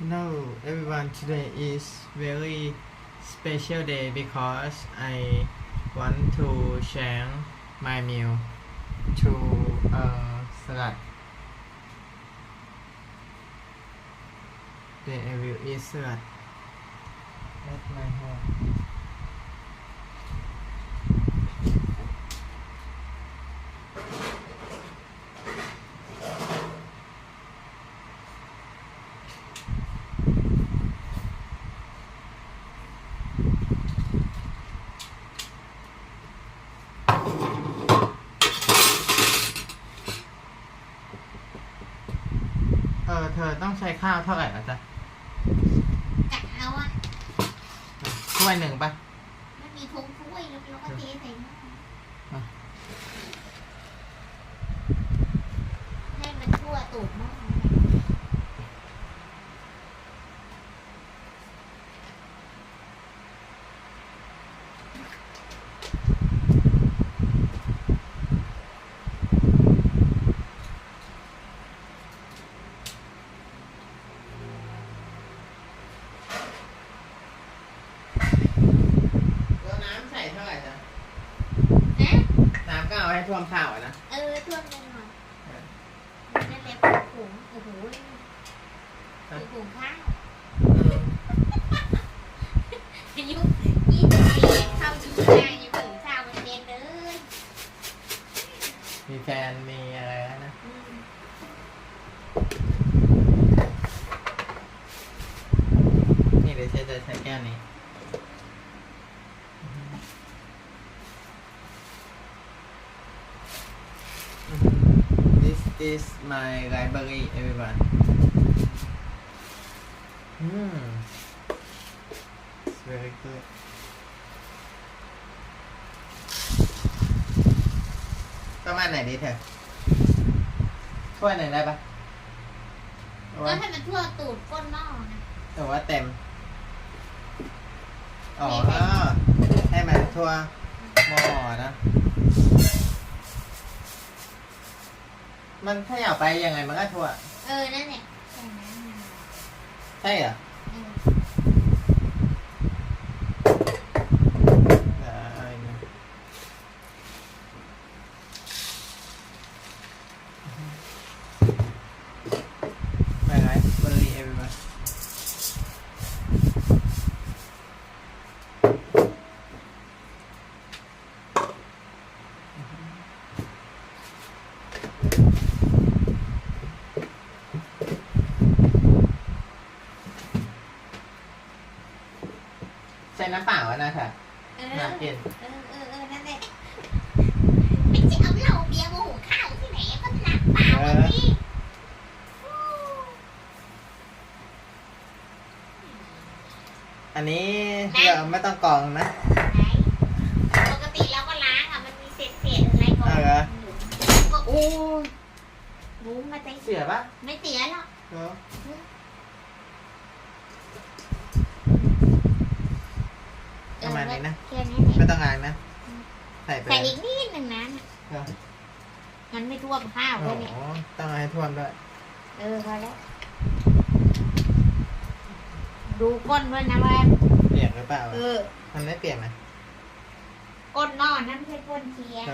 Hello everyone, today is very special day because I want to share my meal to salad. Then I will eat salad at my home.เธอต้องใช้ข้าวเท่าไหร่นะจ๊ะกะเอาอะถ้วยหนึ่งปะมันมีถุงถ้วยแล้วเราก็เทใส่หม้อให้มันทั่วตูดหม้อให้ท่วมข้าวนะท่วมเลยหน่อยนั่นแหละผงโอ้โหผงข้าวอายุ20 ปีเข้า25ยังผงข้าวมันเรียนเลยมีแฟนมีอะไรนะนี่เดี๋ยวจะใช้แก้วนี้This is my library, everyone. It's very good. ประมาณไหนดีเธอถ้วยหนึ่งได้ปะก็ให้มันทั่วตูดก้นหม้อนะแต่ว่าเต็มให้มันทั่วหม้อนะมันถ้าอยากไปยังไงมันก็ทั่วนั่นแหละใช่เหรอไปไหนบริเอวีมาใช้น้ำเปล่านะค่ะน้ำเย็นนั่นแหละไม่ใช่เอาเหล้าเบียร์มาหุงข้าวที่ไหนก็น้ำเปล่าแบบนี้อันนี้เราไม่ต้องกรองนะปกติเราก็ล้างมันมีเศษอะไรก่อนก็โอ้บุ้มมาเสียปะไม่เสียหรอกประมาณนี้นะไม่ต้องล้างนะใส่อีกนิดหนึ่งนะมันไม่ท่วมข้าวเลยเนี่ยต้องให้ท่วมด้วยพอแล้วดูก้นด้วยนะว่าเปียกหรือเปล่ามันไม่เปียกนะก้นนอนนั่นไม่ใช่ก้นเชียร์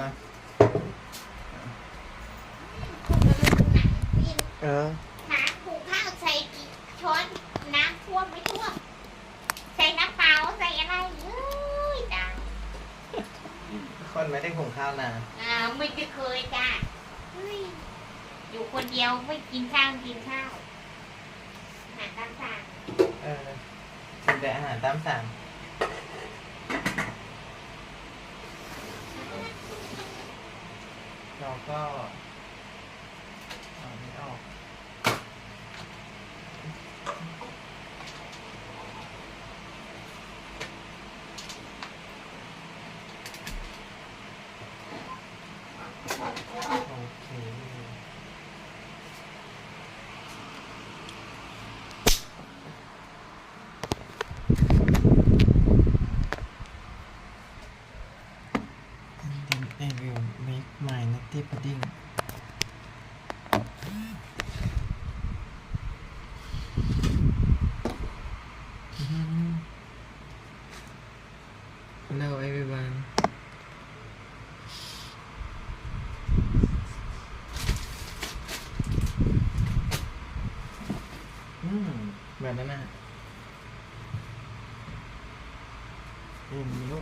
หาผูกข้าวใส่ช้อนน้ำท่วมไม่ท่วมใส่น้ำเปล่าใส่อะไรจ้าคนไม่ได้หุงข้าวนะไม่เคยจ้าอยู่คนเดียวไม่กินข้าวอาหารตามสั่งกินแต่อาหารตามสั่งเราก็ไม่ออกI will make my nutty pudding. Hello everyone แบบนั้นนะนิ้ว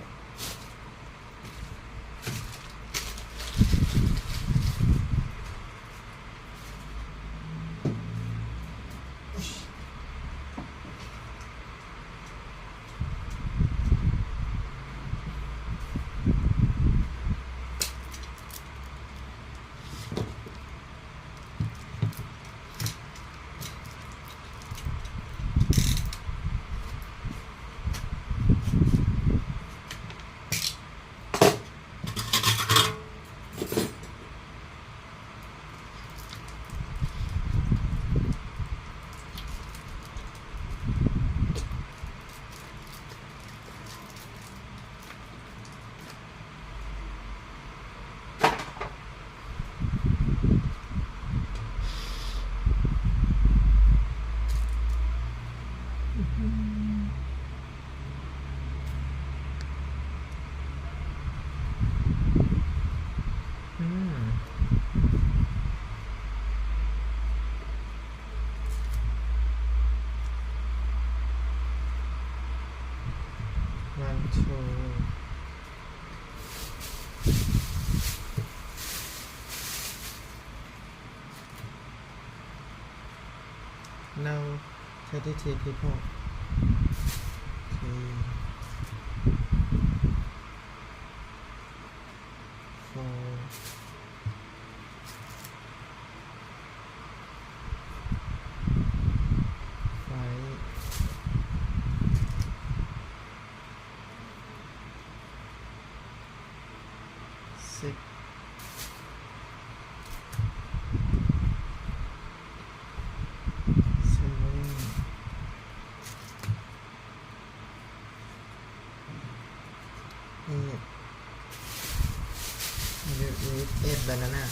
one two now 33 people 3 4 5 6 7 8 8 banana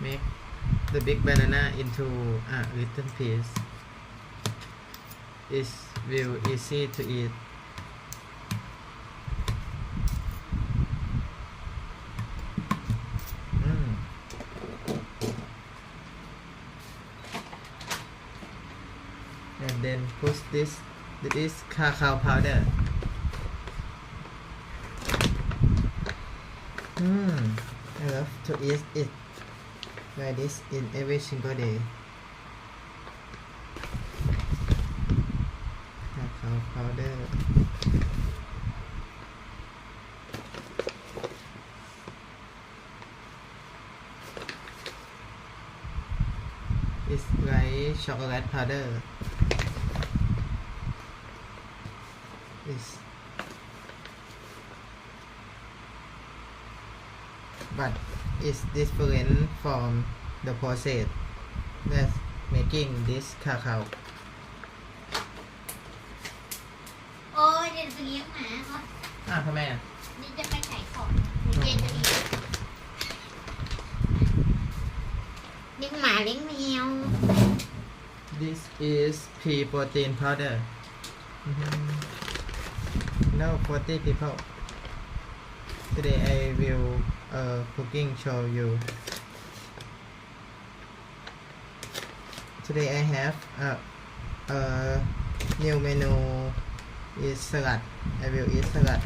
make the big banana into a little piece is will easy to eat and then put this cacao powder I love to eat it like this in every single day cacao powder it's like chocolate powder it's but it's different from the process that's making this cacao โอ้ยเดี๋ยวจะเลี้ยงหมาก่อน ทำไมอ่ะ นี่จะไปขายของเดี๋ยวเย็นจะเลี้ยงหมาเลี้ยงแมว This is pea protein powder now 40 people today I will cooking show you today I have a new menu is salad I will eat salad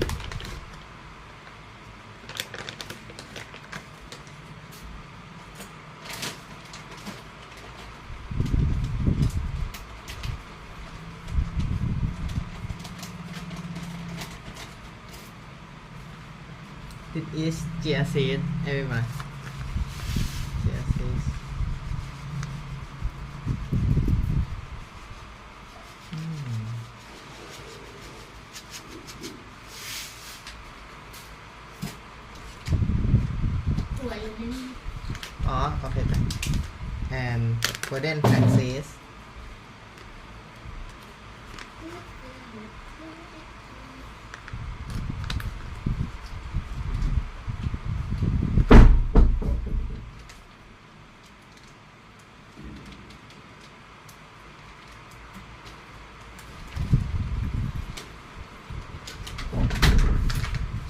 This is chia seed everyone. Chia seeds. Okay. And golden flaxseed.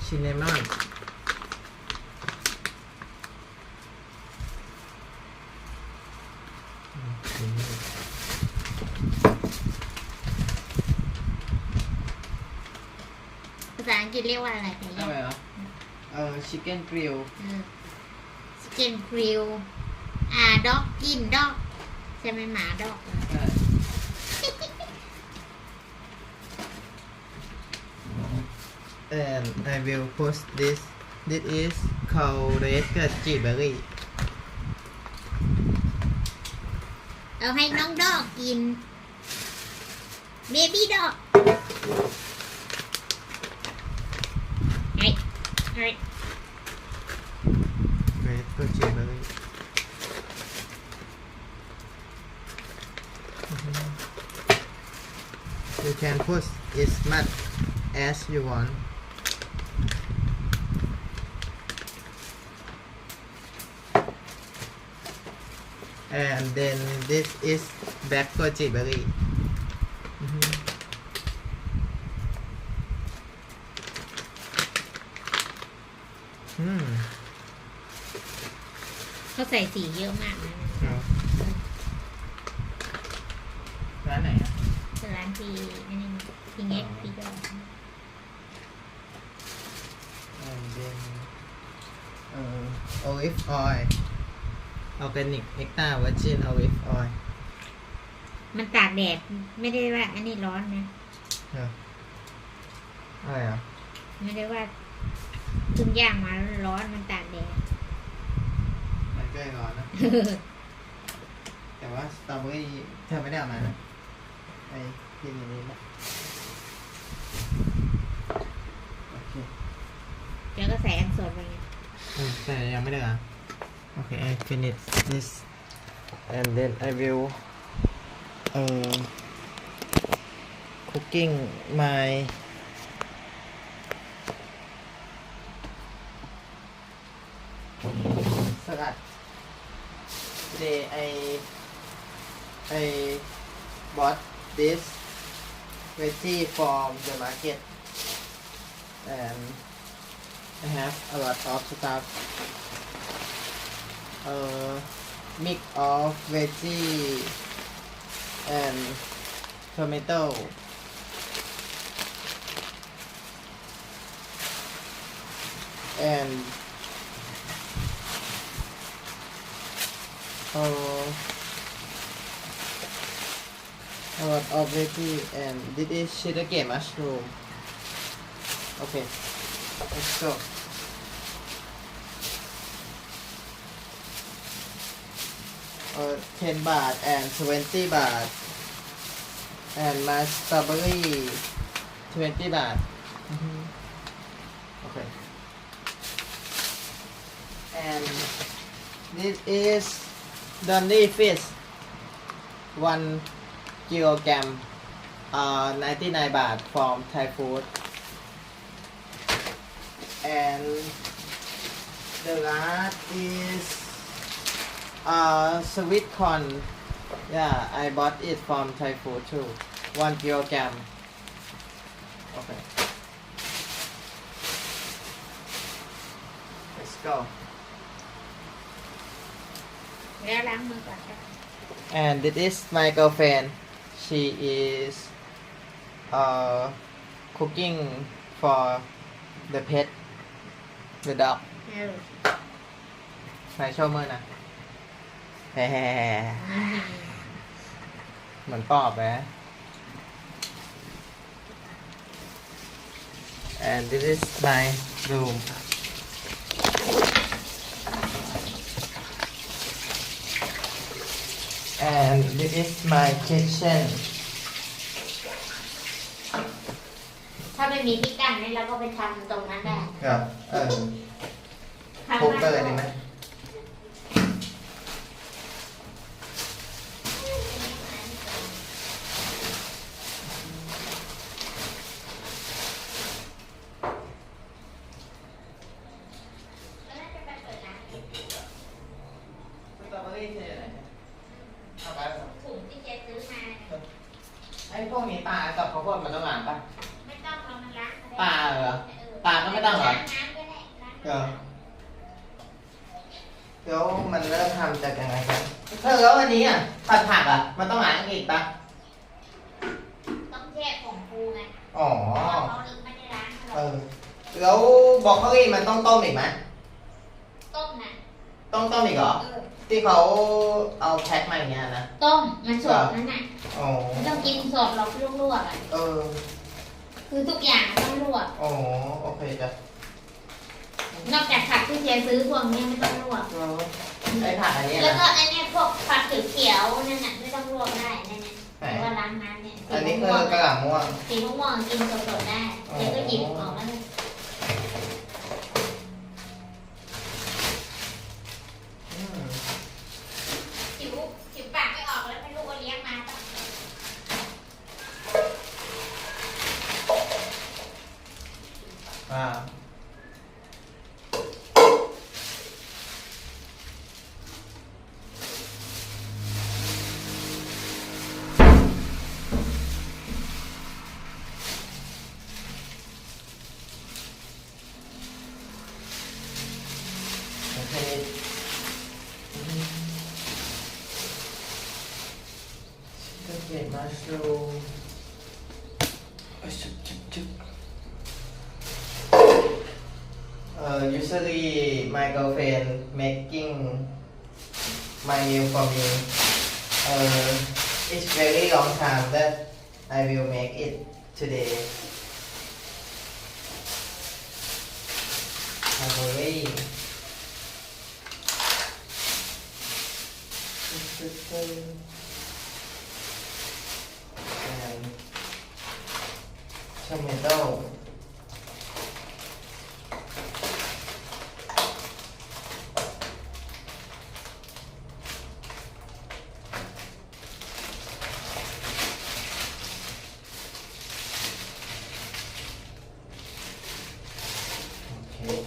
Cinnamon.ภาษาอังกฤษเรียกว่าอะไรไก่ย่าง อะไรเหรอchicken grill สเกนกริลด็อกกินด็อกใช่ไหมหมาด็อก and I will post this. This is called red berry. เอาให้น้องดอกกินเบบี้ดอกเฮ้ย Red berry. You can put as much as you want. And then this is black goji berry. Hmm. เขาใส่สีเยอะมากนะ ร้านไหนอ่ะ ร้านที่นี่ที่เง็กที่ดอก And then olive oil. Organic extra virgin olive oil. มันตากแดดไม่ได้ว่าอันนี้ร้อนนะ อะไรอ่ะ ไม่ได้ว่าเพิ่งย่างมาร้อนมันตากแดด มันใกล้ร้อนนะ แต่ว่าสตรอเบอรี่เธอไม่ได้เอามานะไอ้ที่นี่นะโอเค แล้วก็ใส่อันสดไปไง แต่ยังไม่ได้อ่ะโอเค I finish this and then I will cooking my salad. Today I bought this veggie from the market and I have a lot of stuff. Mix of veggie and tomato and a lot of veggie and this is shiitake mushroom. Okay, let's go. Uh, 10 baht and 20 baht and my strawberry 20 baht. Okay. And this is Dundee fish 1 kilogram 99 baht from Thai food. And the last is sweet corn. Yeah, I bought it from Thai food too. 1 kilogram. Okay. Let's go. แล้วล้างมือก่อนจ้ะ And this is my girlfriend. She is cooking for the pet, the dog. ไหนโชว์มือนะแฮ่เหมือนปอบแหละ And this is my room. and this is my kitchen ถ้าไม่มีที่กั้นนี่เราก็ไปทำตรงนั้นได้ ครับทุบเลยดีไหมสตรอเบอรี่คืออะไรเอาไป ถุงที่เจ๊ซื้อมา ไอ้พวกนี้ปลากับข้าวโพดมันต้องล้างปะ ไม่ต้องเรามันล้าง ปลาเหรอปลาก็ไม่ต้องเหรอ ล้างน้ำก็ได้ล้าง เดี๋ยวมันเริ่มทำจากยังไงครับแล้ววันนี้ผัดผักมันต้องล้างอีกปะ ต้องแยกของปูไง อ๋อ เขาไม่ได้ล้างหรอก แล้วบรอกโคลีมันต้องต้มอีกไหม ต้มนะ ต้องต้มอีกเหรอ ที่เขาเอาแพ็คมาอย่างเงี้ยนะ ต้มมันสดนั่นน่ะ อ๋อ ไม่ต้องกินสดหรอกลวกๆอ่ะ คือทุกอย่างต้องลวก อ๋อโอเคจ้ะ นอกจากผักที่เจ๊ซื้อพวกนี้ไม่ต้องลวก ไอ้ผักอันนี้ แล้ว นะ ก็อันเนี้ยพวกผักเขียวๆนั่นน่ะไม่ต้องลวกได้นั่นน่ะ ไหน แต่ว่าล้างน้ำเนี่ย อันนี้คือกระหล่ำม่วง สีม่วงๆกินสดๆได้เจ๊ก็หยิบออกแล้วเลย อืม ผิวปากไม่ออกแล้วไม่รู้ว่าเลี้ยงมาป่ะ อ่า โอเคก็เก็บมาชูจุ๊บusually my girlfriend making my meal for me it's very long time that I will make it today I worry and tomato okay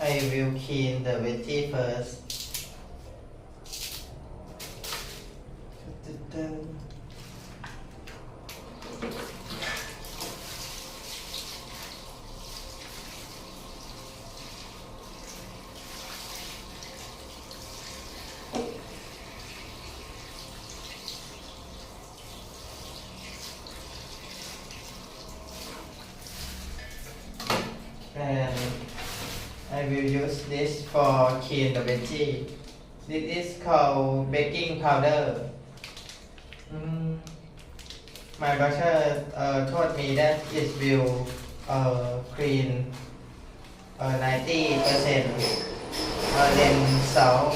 I will clean the veggie first. And I will use this for clean the veggie. This is called baking powder. My doctor told me that it will clean 90% then salt.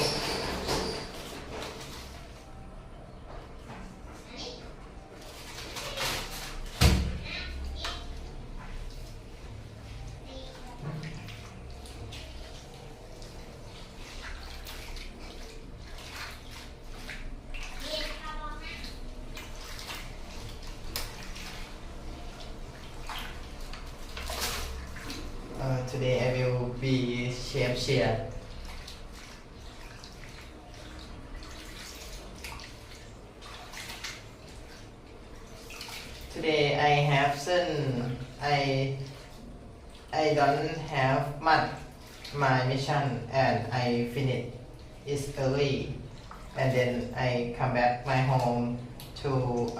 Today I will be chef chair. Today I have I don't have much my mission and I finish it early and then I come back my home to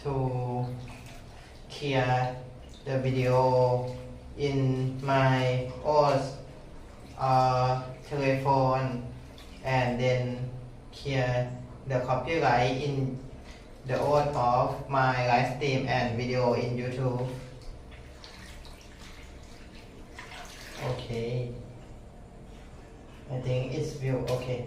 to clear the video in my old telephone and then clear the copyright in the old of my live stream and video in YouTube. Okay, I think it's will okay.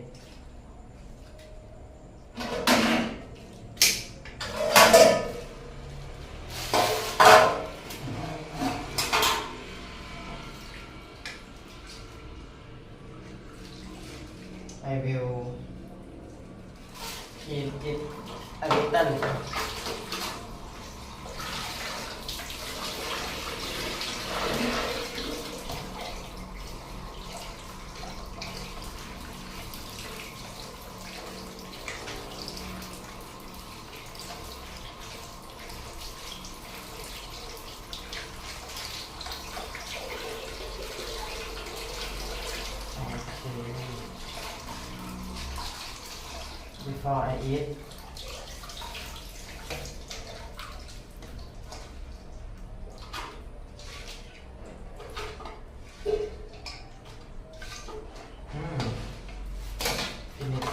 I will heat it a little. Before I eat, finish.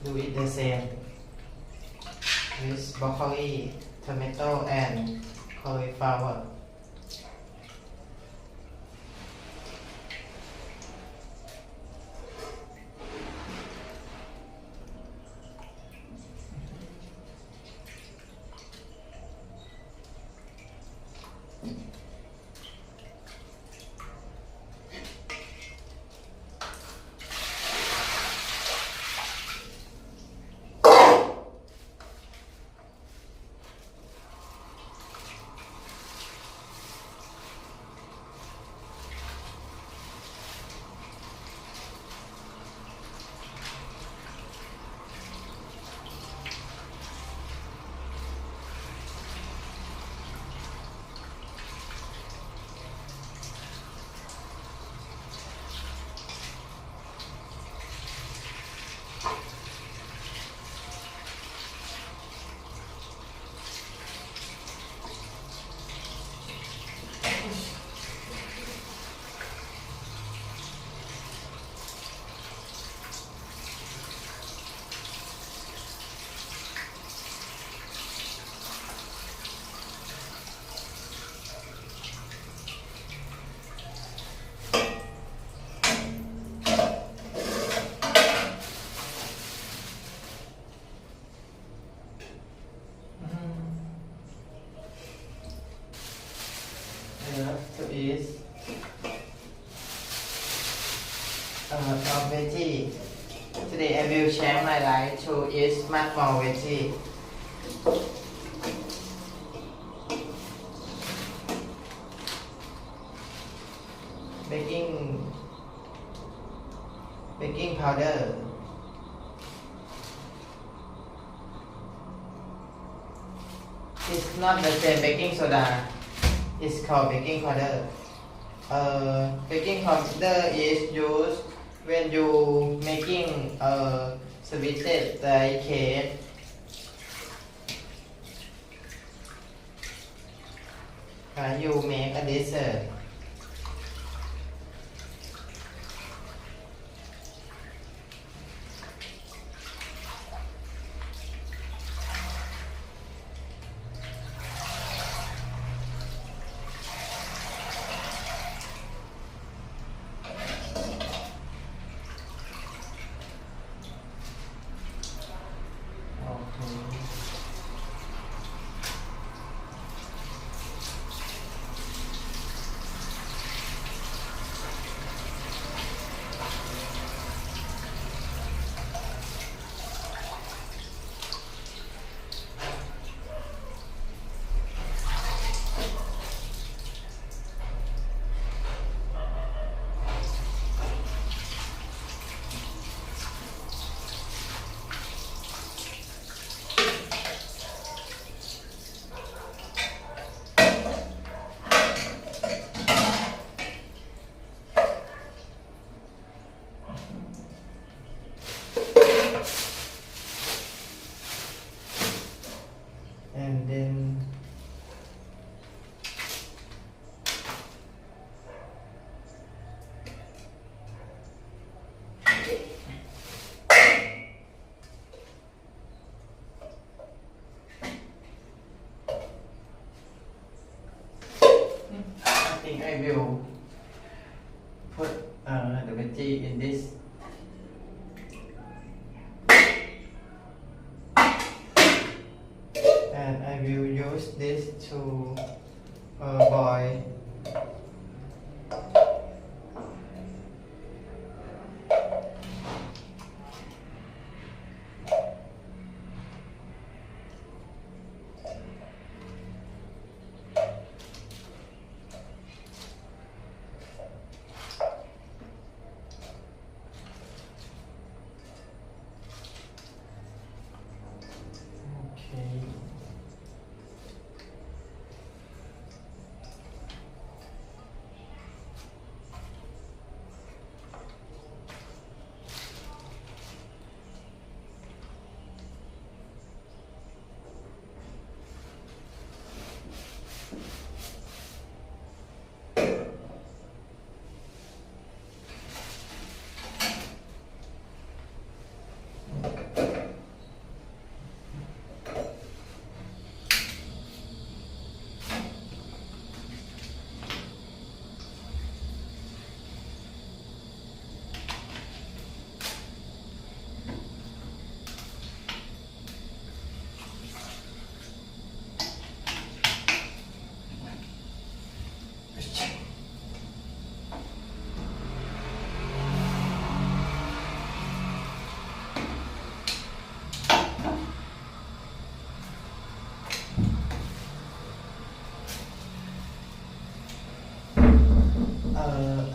Do it the same with broccoli, tomato, and cauliflower. To eat of veggie. Today I will share my life to eat much more veggie. Baking powder. It's not the same baking soda. It's called baking powder. Baking powder is used when you making sweetened like cake. You make a dessert. and then I think I will put the veggie in this. And I will use this to boil. Okay.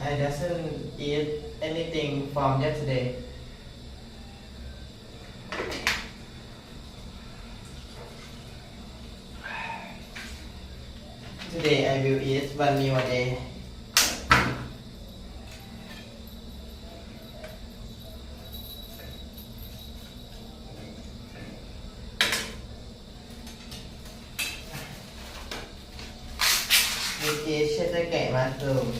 I doesn't eat anything from yesterday. Today I will eat one meal a day. This is cheddar mushroom.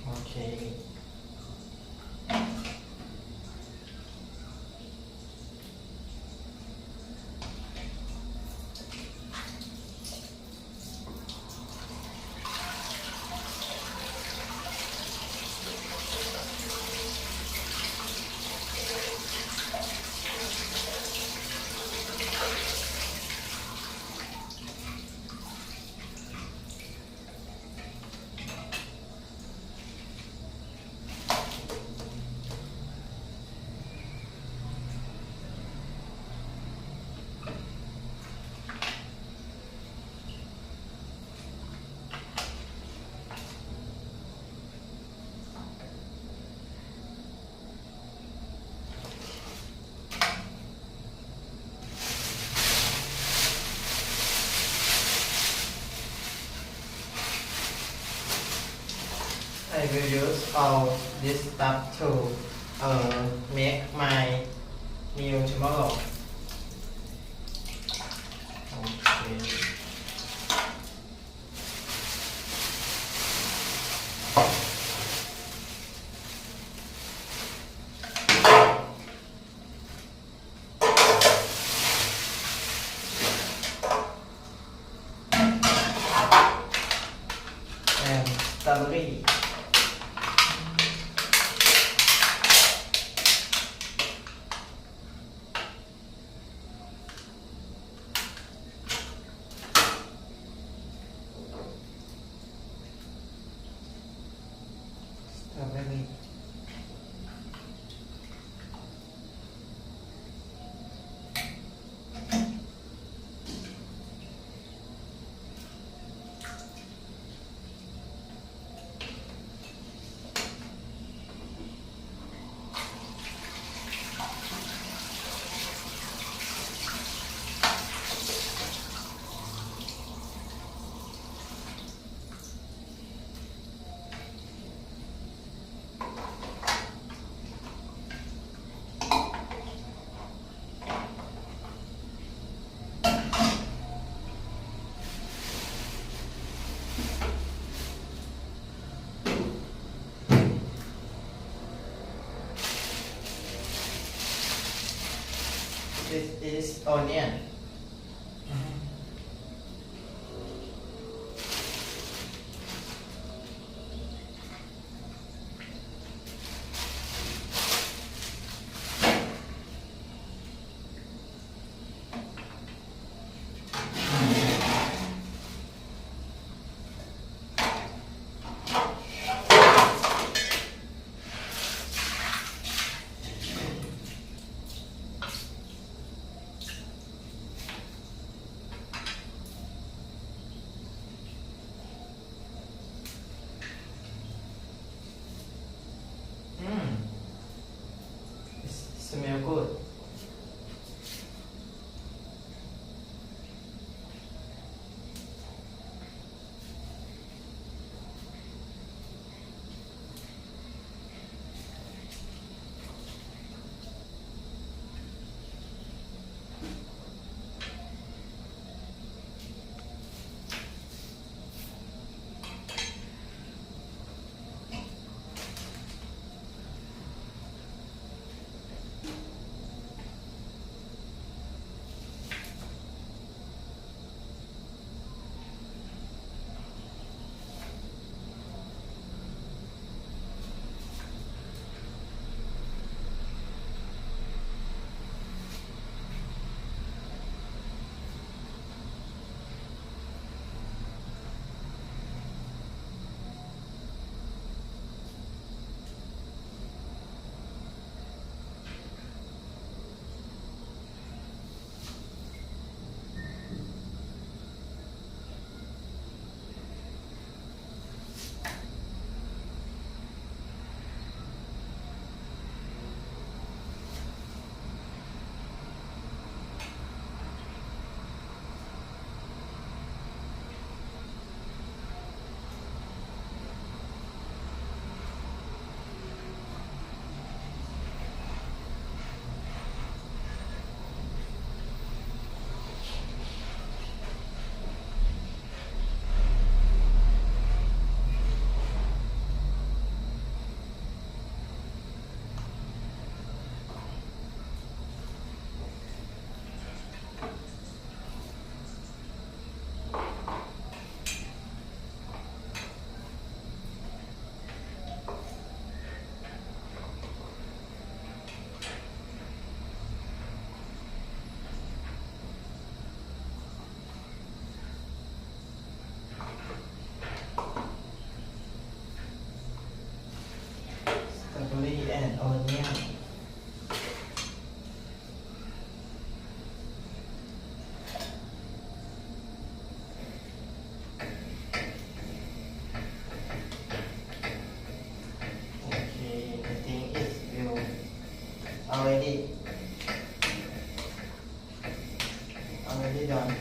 Okay. I will use all this stuff to make my meal tomorrow. Okay. And strawberry. is onion. Smell good. Strawberry and onion. Okay, I think it will already done.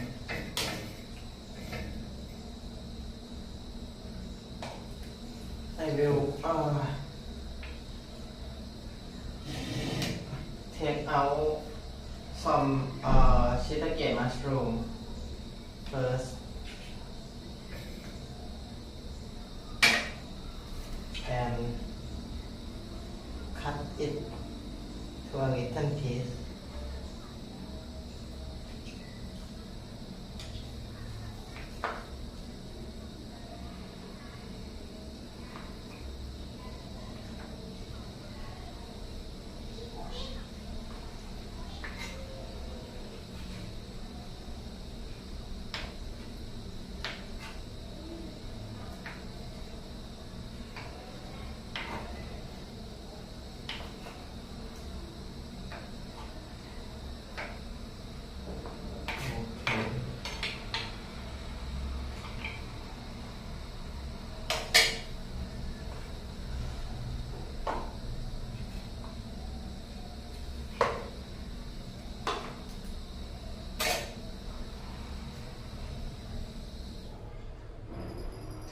I will take out some shiitake mushroom first and cut it to a little piece.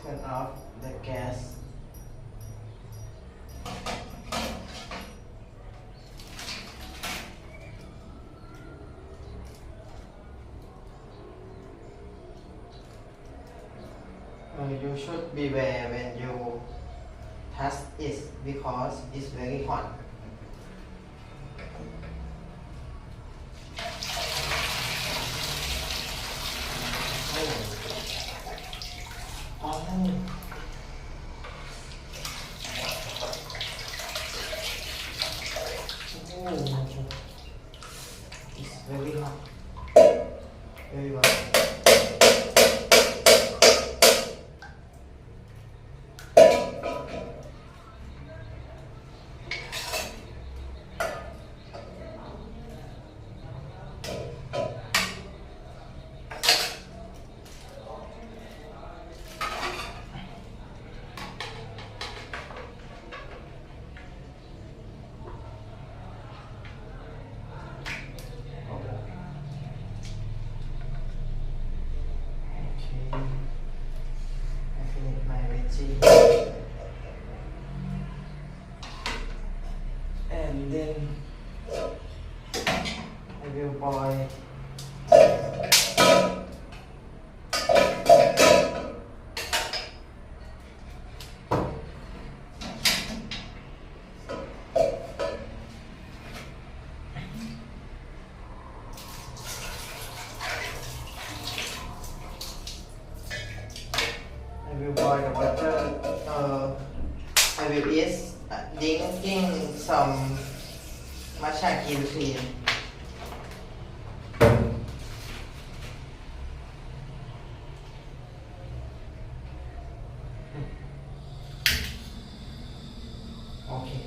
Turn off the gas. You should beware when you touch it because it's very hot. I will boil the water. I will eat drinking some matcha green tea. Okay.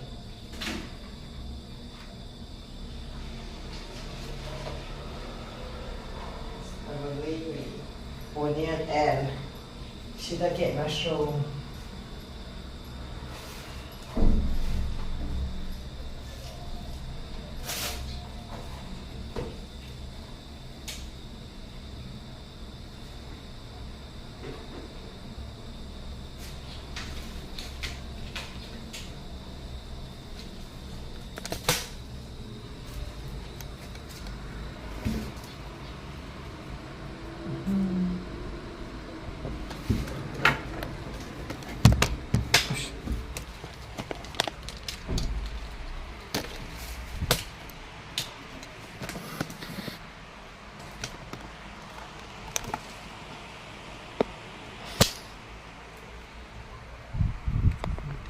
Strawberry, onion, and shiitake mushroom.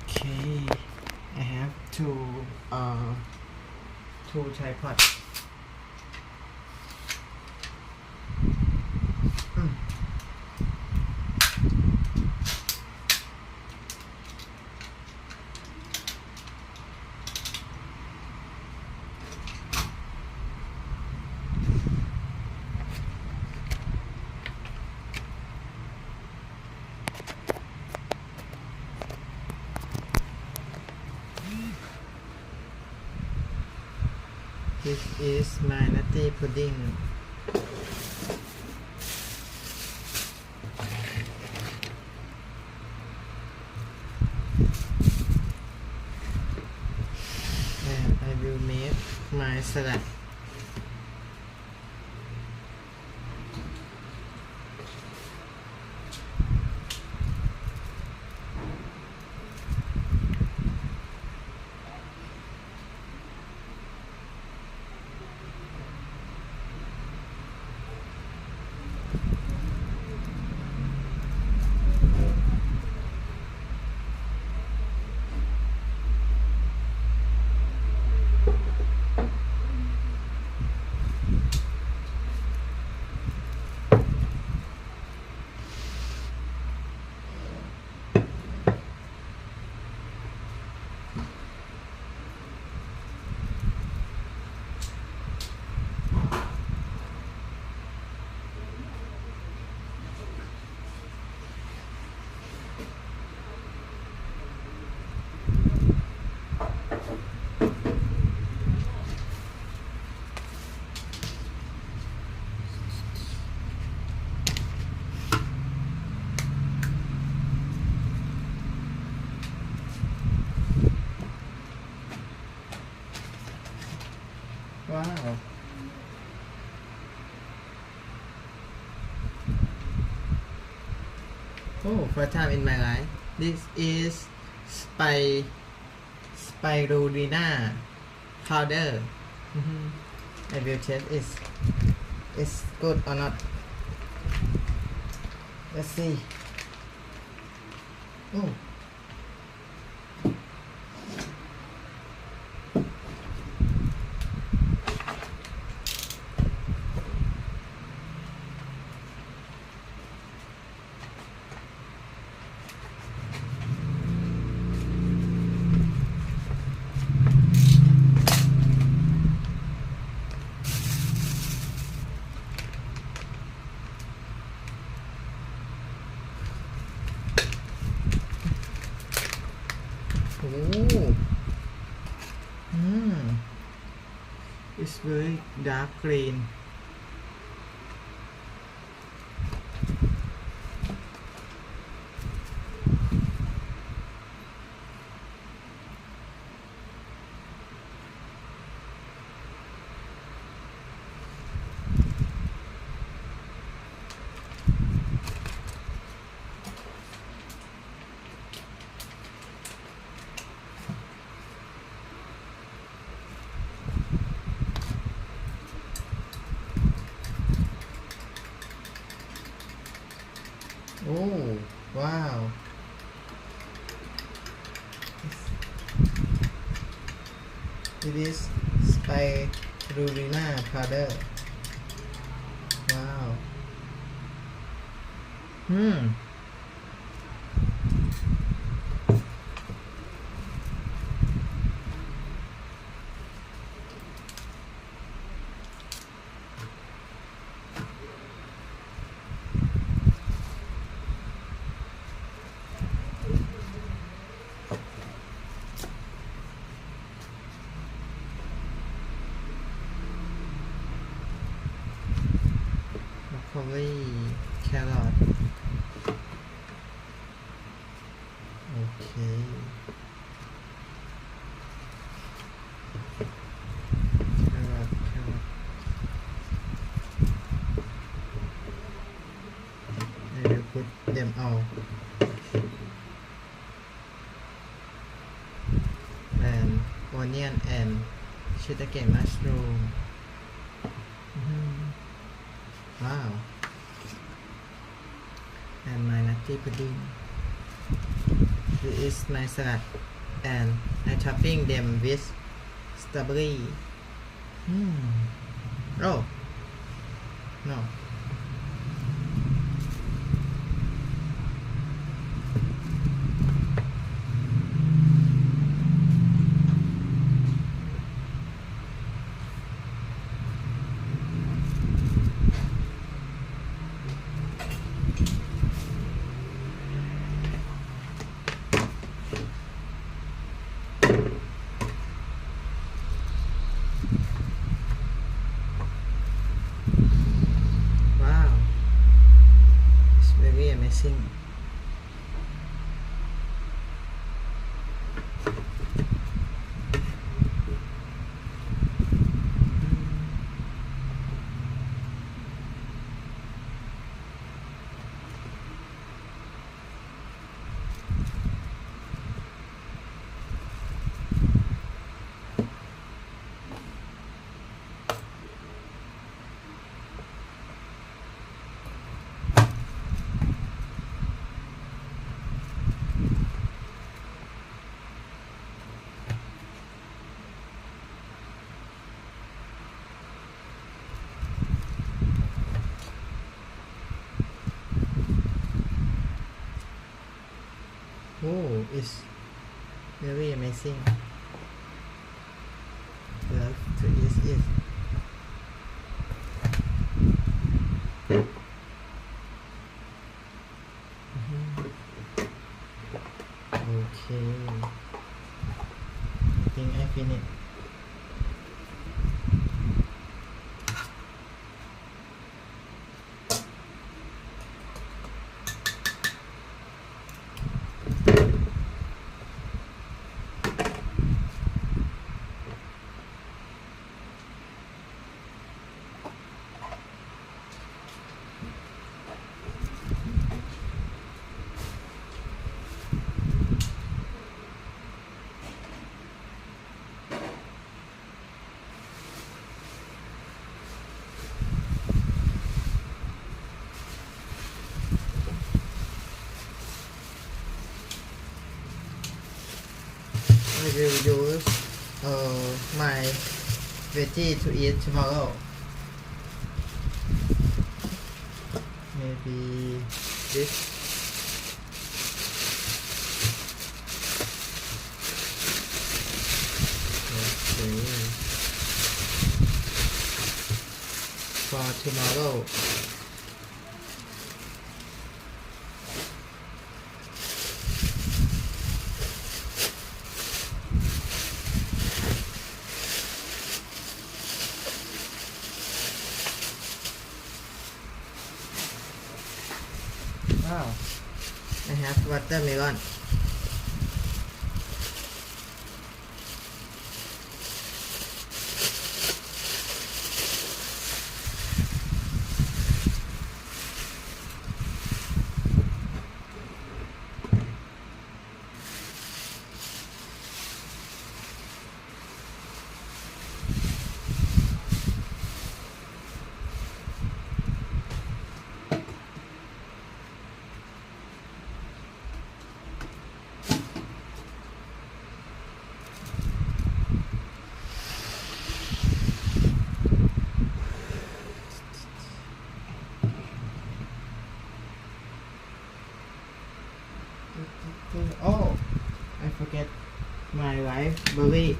Okay, I have two tripods. This is my nutty pudding. And I will make my salad. Wow. Oh, first time in my life. This is spirulina powder. I will check it's good or not. Let's see. Oh. Oh. It's very dark green. Oh, Wow. It is spirulina powder. Wow. Broccoli, carrot. Okay. Carrot. I will put them all. And onion and shiitake mushroom. Wow. And my nutty pudding. This is my salad, and I topping them with strawberry. Oh no. Wow, it's very amazing. Oh, it's very amazing. Love to eat it. Okay. I think I finished. I will use my veggie to eat tomorrow. Maybe this. Okay. For tomorrow. Wow, I have watermelon. Oh, I forget my library.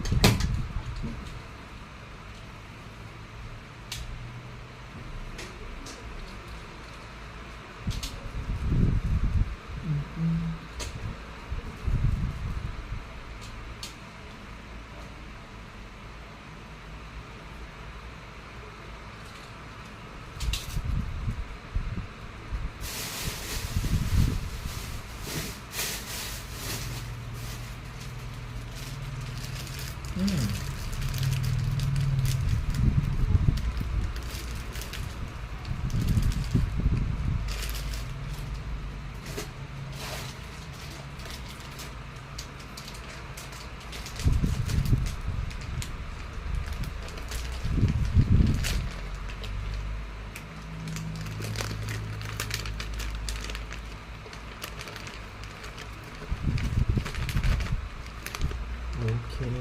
Okay.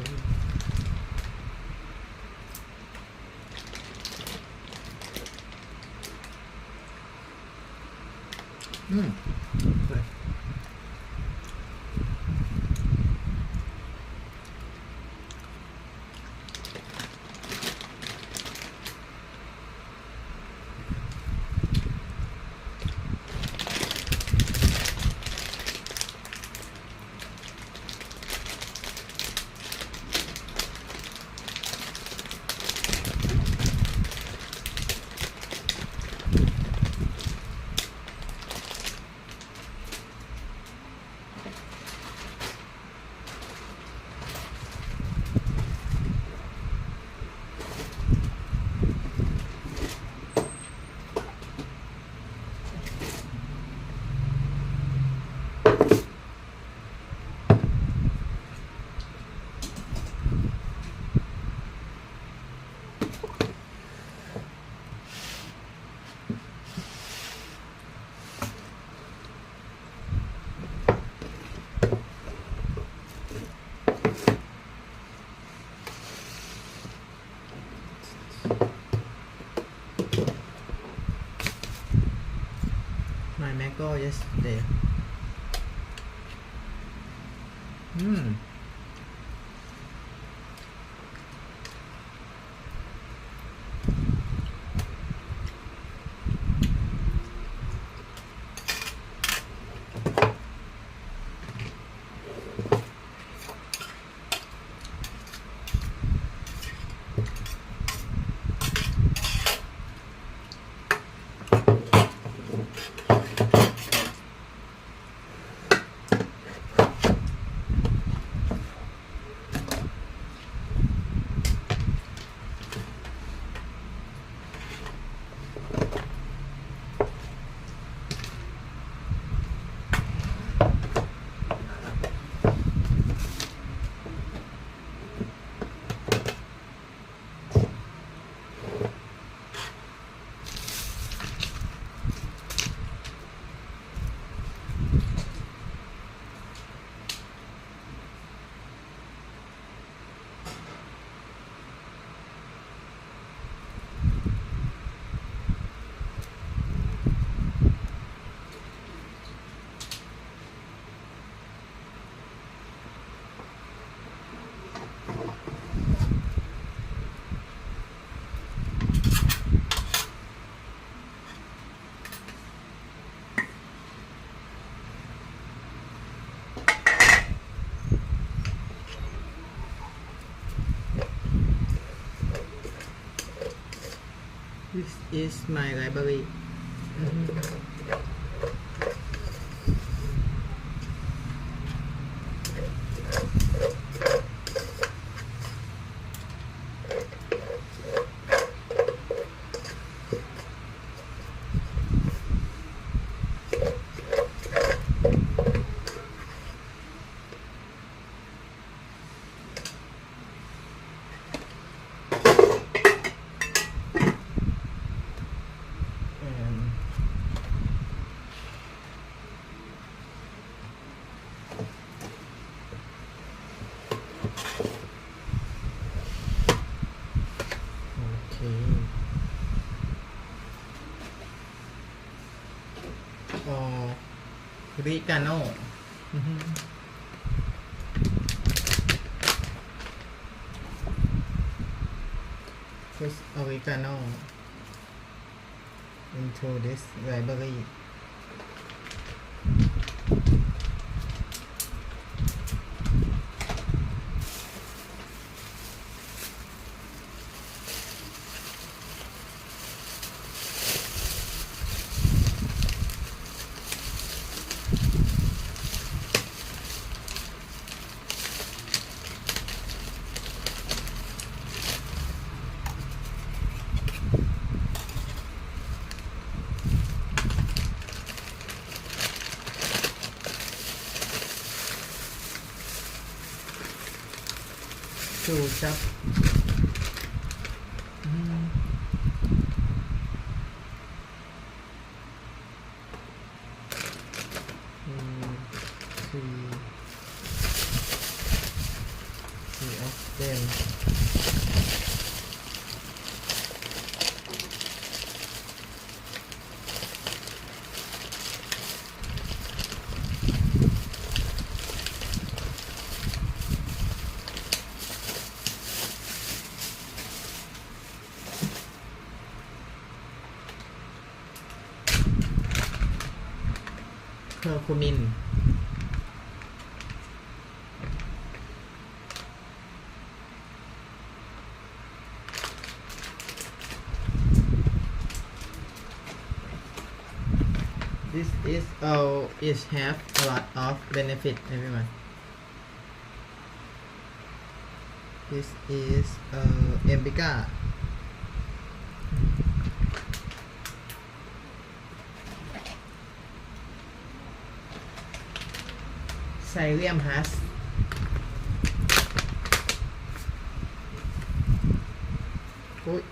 Right. My mango yesterday. This is my library. Oregano Put oregano into this library. Two chop. Three of them. Curcumin. This is it have a lot of benefit, everyone. This is Embica. Psyllium husk. Ui.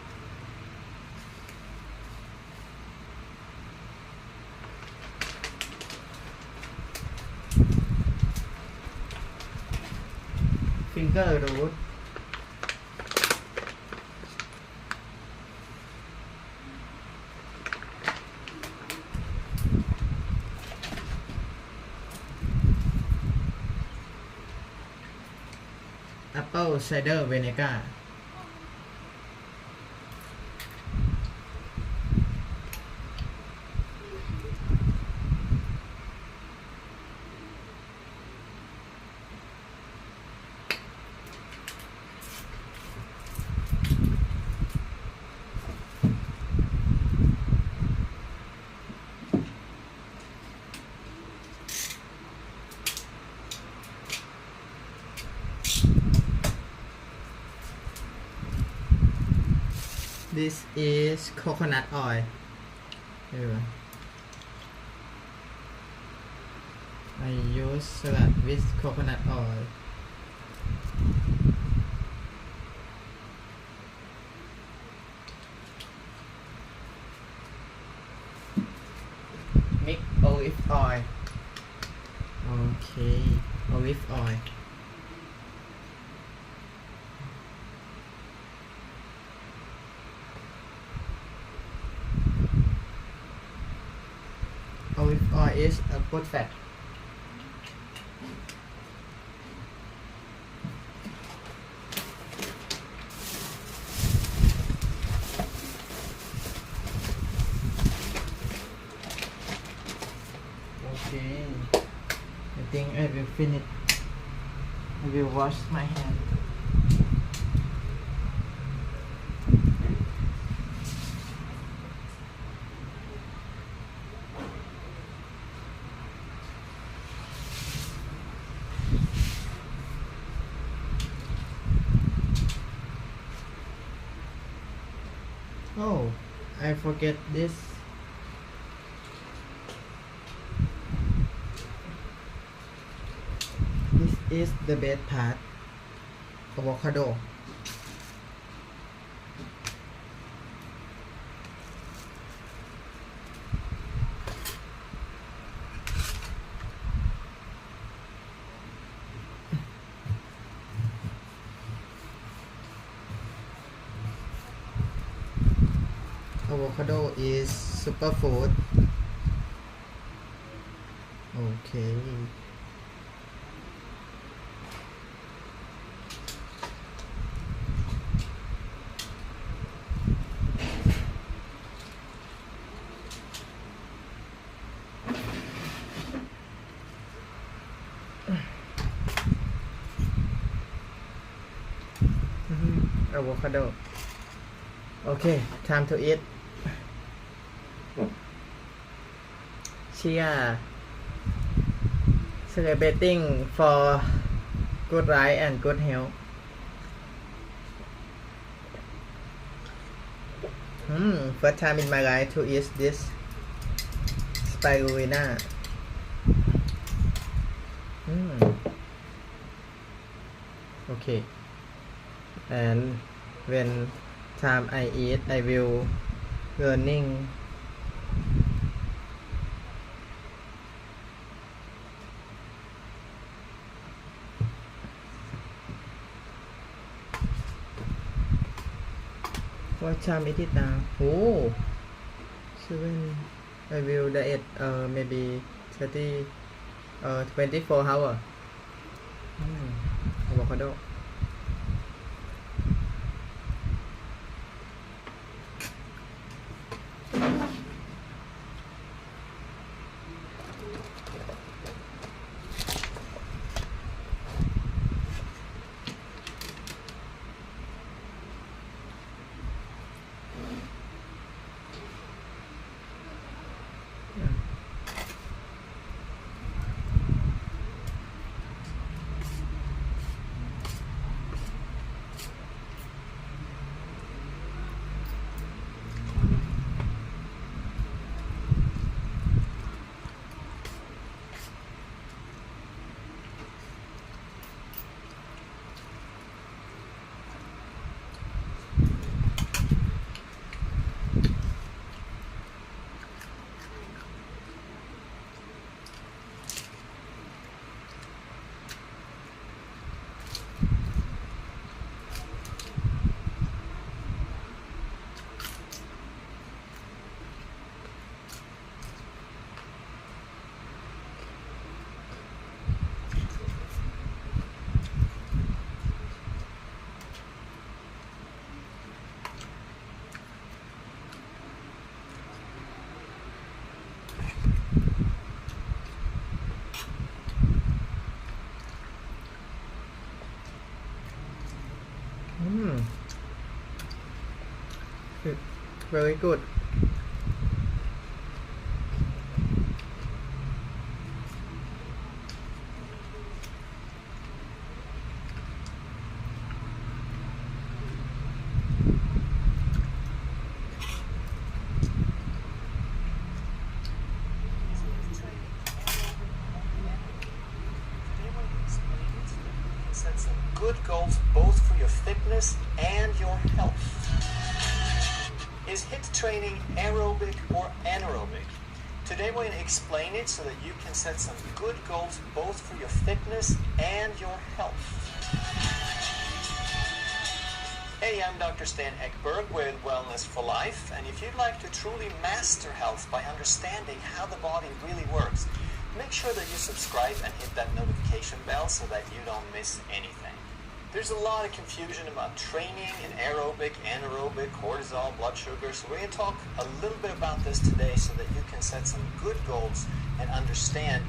Finger root. Apple cider vinegar. This is coconut oil. Here. I use salad with coconut oil. Mix olive oil. Okay, olive oil. Olive oil is a good fat. Okay, I think I will finish. I will wash my hand. Oh, I forget this. This is the best part. Avocado. Avocado is superfood. Okay. avocado. Okay, time to eat. Cheers. Celebrating for good life and good health. First time in my life to eat this spirulina. Okay. And when time I eat, I will learning what time is it now? Oh, 7. I will diet maybe 30 24 hours. Avocado. Very good. Set some good goals both for your fitness and your health. Is HIIT training aerobic or anaerobic? Today we're going to explain it so that you can set some good goals both for your fitness and your health. Hey, I'm Dr. Stan Ekberg with Wellness for Life, and if you'd like to truly master health by understanding how the body really works, make sure that you subscribe and hit that notification bell so that you don't miss anything. There's a lot of confusion about training and aerobic, anaerobic, cortisol, blood sugar, so we're going to talk a little bit about this today so that you can set some good goals and understand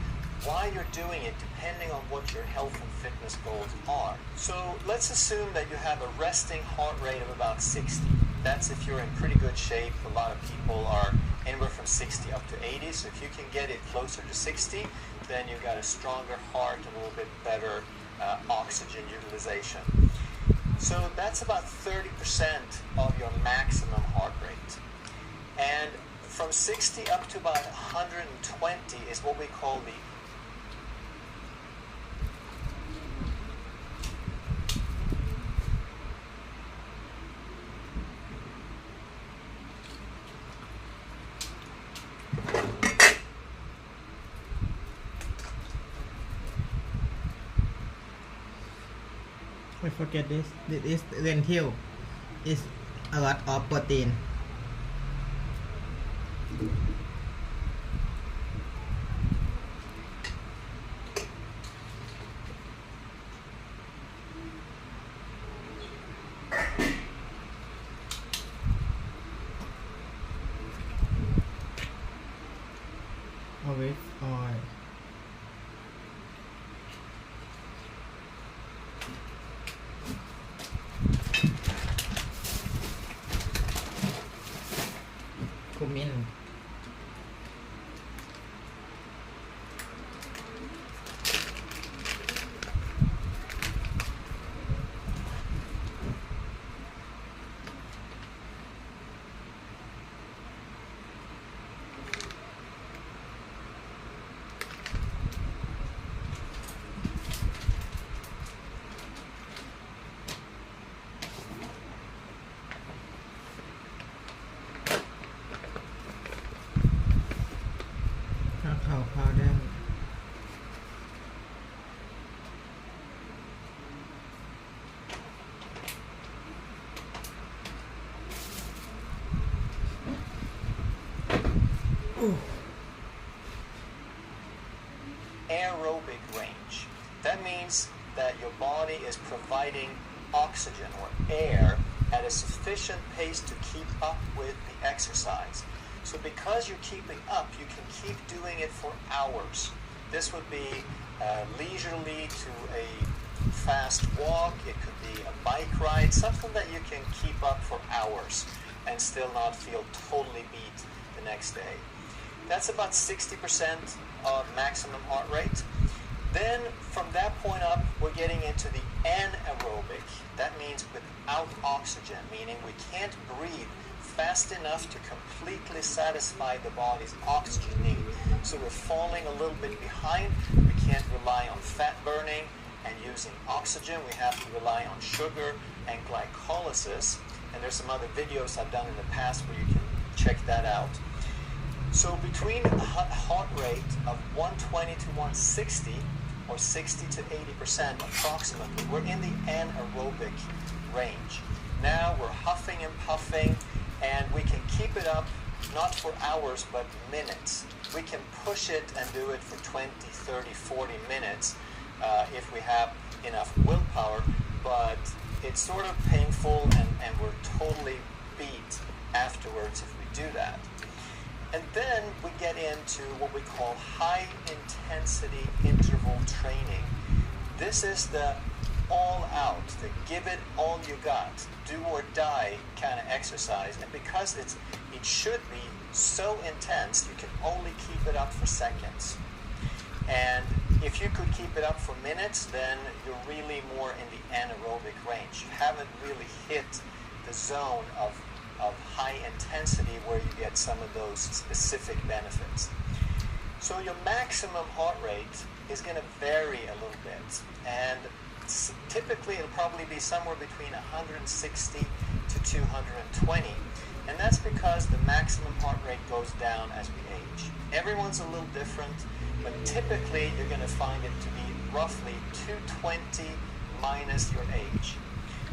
why you're doing it depending on what your health and fitness goals are. So let's assume that you have a resting heart rate of about 60. That's if you're in pretty good shape. A lot of people are anywhere from 60 up to 80, so if you can get it closer to 60, then you've got a stronger heart and a little bit better oxygen utilization. So that's about 30% of your maximum heart rate. And from 60 up to about 120 is what we call the I forget this. This is lentil. It's a lot of protein. Olive oil. aerobic range. That means that your body is providing oxygen or air at a sufficient pace to keep up with the exercise. So because you're keeping up, you can keep doing it for hours. This would be leisurely to a fast walk. It could be a bike ride, something that you can keep up for hours and still not feel totally beat the next day. That's about 60% of maximum heart rate. Then from that point up, we're getting into the anaerobic. That means without oxygen, meaning we can't breathe fast enough to completely satisfy the body's oxygen need. So we're falling a little bit behind. We can't rely on fat burning and using oxygen. We have to rely on sugar and glycolysis. And there's some other videos I've done in the past where you can check that out. So between a heart rate of 120 to 160, or 60 to 80% approximately, we're in the anaerobic range. Now we're huffing and puffing, and we can keep it up not for hours but minutes. We can push it and do it for 20, 30, 40 minutes if we have enough willpower, but it's sort of painful and we're totally beat afterwards if we do that. And then we get into what we call high intensity interval training. This is the all out, the give it all you got, do or die kind of exercise. And because it should be so intense, you can only keep it up for seconds. And if you could keep it up for minutes, then you're really more in the anaerobic range. You haven't really hit the zone of high intensity where you get some of those specific benefits. So your maximum heart rate is going to vary a little bit, and typically it'll probably be somewhere between 160 to 220, and that's because the maximum heart rate goes down as we age. Everyone's a little different, but typically you're going to find it to be roughly 220 minus your age.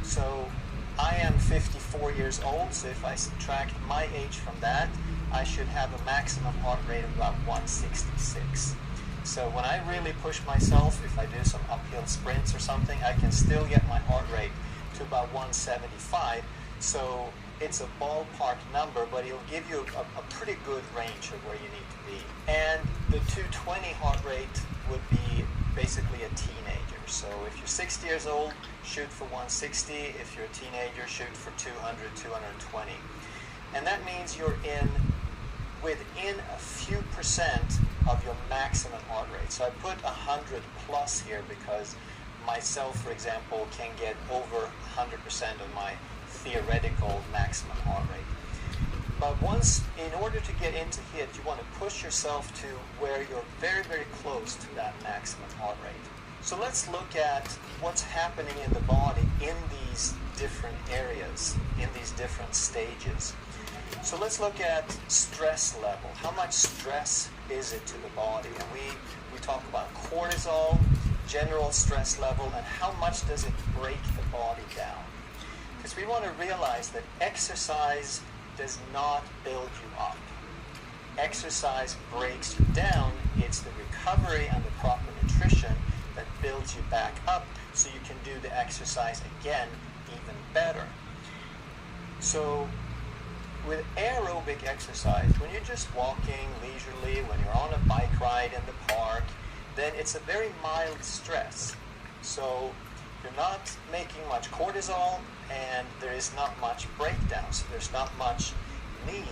So I am 54 years old, so if I subtract my age from that, I should have a maximum heart rate of about 166. So when I really push myself, if I do some uphill sprints or something, I can still get my heart rate to about 175. So it's a ballpark number, but it'll give you a pretty good range of where you need to be. And the 220 heart rate would be basically a teenager. So if you're 60 years old, shoot for 160. If you're a teenager, shoot for 200, 220. And that means you're within a few percent of your maximum heart rate. So I put 100 plus here because myself, for example, can get over 100% of my theoretical maximum heart rate. But in order to get into HIIT, you want to push yourself to where you're very, very close to that maximum heart rate. So let's look at what's happening in the body in these different areas, in these different stages. So let's look at stress level. How much stress is it to the body? And we talk about cortisol, general stress level, and how much does it break the body down? Because we want to realize that exercise does not build you up. Exercise breaks you down. It's the recovery and the proper nutrition that builds you back up so you can do the exercise again even better. So with aerobic exercise, when you're just walking leisurely, when you're on a bike ride in the park, then it's a very mild stress. So you're not making much cortisol and there is not much breakdown. So there's not much need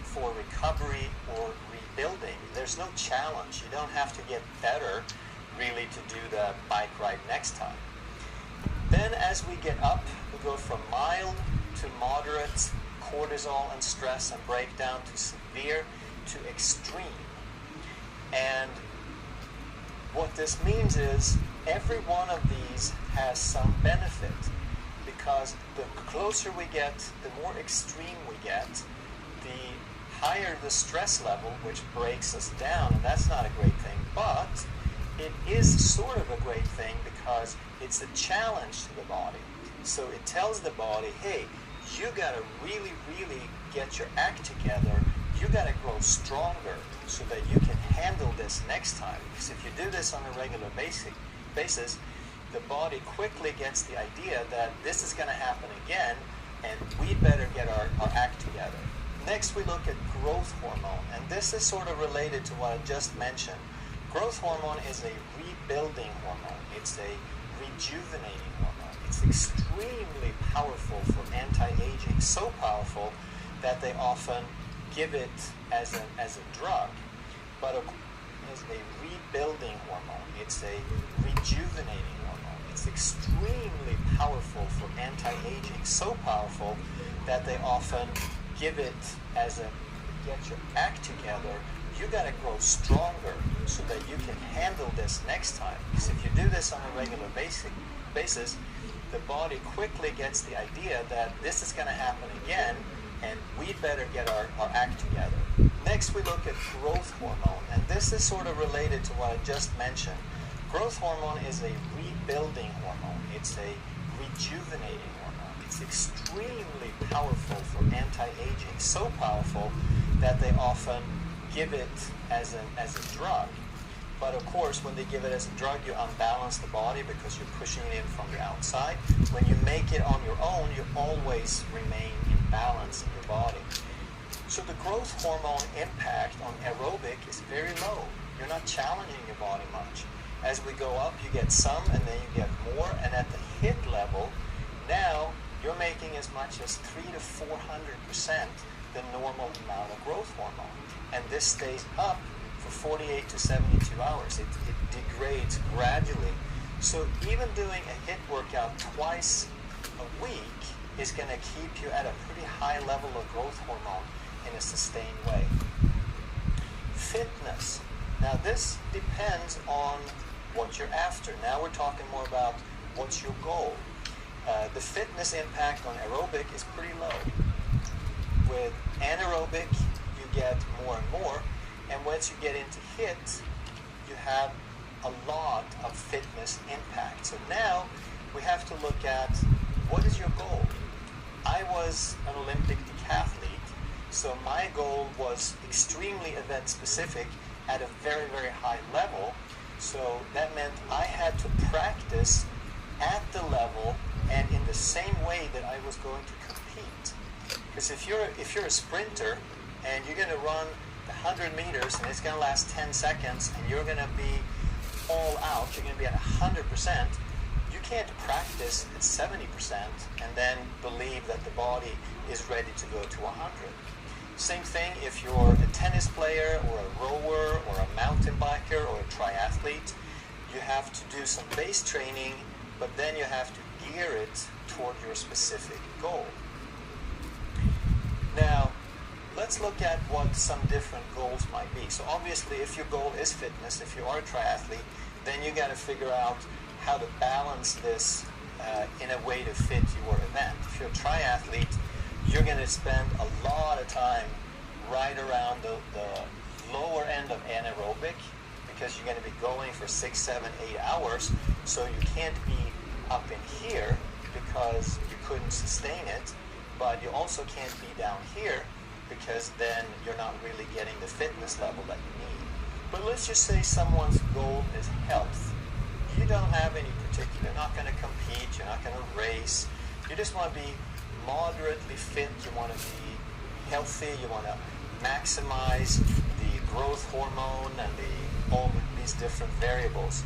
for recovery or rebuilding. There's no challenge. You don't have to get better really to do the bike ride next time. Then as we get up, we go from mild to moderate cortisol and stress and breakdown to severe to extreme. And what this means is every one of these has some benefit, because the closer we get, the more extreme we get, the higher the stress level, which breaks us down, and that's not a great thing. But it is sort of a great thing because it's a challenge to the body. So it tells the body, hey, you gotta really, really get your act together. You gotta grow stronger so that you can handle this next time. Because if you do this on a regular basis, the body quickly gets the idea that this is going to happen again, and we better get our act together. Next, we look at growth hormone, and this is sort of related to what I just mentioned. Growth hormone is a rebuilding hormone. It's a rejuvenating hormone. It's extremely powerful for anti-aging, so powerful that they often give it as a drug. But it's a rebuilding hormone. It's a rejuvenating hormone. It's extremely powerful for anti-aging, so powerful that they often give it as a get your act together. You got to grow stronger so that you can handle this next time. Because if you do this on a regular basis, the body quickly gets the idea that this is going to happen again, and we better get our act together. Next, we look at growth hormone, and this is sort of related to what I just mentioned. Growth hormone is a rebuilding hormone. It's a rejuvenating hormone. It's extremely powerful for anti-aging, so powerful that they often give it as a drug. But of course, when they give it as a drug, you unbalance the body because you're pushing it in from the outside. When you make it on your own, you always remain in balance in your body. So the growth hormone impact on aerobic is very low. You're not challenging your body much. As we go up, you get some, and then you get more. And at the HIIT level, now you're making as much as 300 to 400% the normal amount of growth hormone. And this stays up for 48 to 72 hours. It degrades gradually. So even doing a HIIT workout twice a week is going to keep you at a pretty high level of growth hormone in a sustained way. Fitness. Now this depends on what you're after. Now we're talking more about what's your goal. The fitness impact on aerobic is pretty low. With anaerobic, you get more and more. And once you get into HIIT, you have a lot of fitness impact. So now we have to look at what is your goal. I was an Olympic decathlete, so my goal was extremely event specific at a very, very high level. So that meant I had to practice at the level and in the same way that I was going to compete. Because if you're a sprinter and you're going to run 100 meters and it's going to last 10 seconds and you're going to be all out, you're going to be at 100%, you can't practice at 70% and then believe that the body is ready to go to 100. Same thing if you're a tennis player or a rower or a mountain biker or a triathlete. You have to do some base training, but then you have to gear it toward your specific goal. Now, let's look at what some different goals might be. So obviously, if your goal is fitness, if you are a triathlete, then you got to figure out how to balance this in a way to fit your event. If you're a triathlete, you're going to spend a lot of time right around the lower end of anaerobic because you're going to be going for 6, 7, 8 hours. So you can't be up in here because you couldn't sustain it, but you also can't be down here because then you're not really getting the fitness level that you need. But let's just say someone's goal is health. You don't have any particular, you're not going to compete, you're not going to race, you just want to be moderately fit, you want to be healthy, you want to maximize the growth hormone and all these different variables.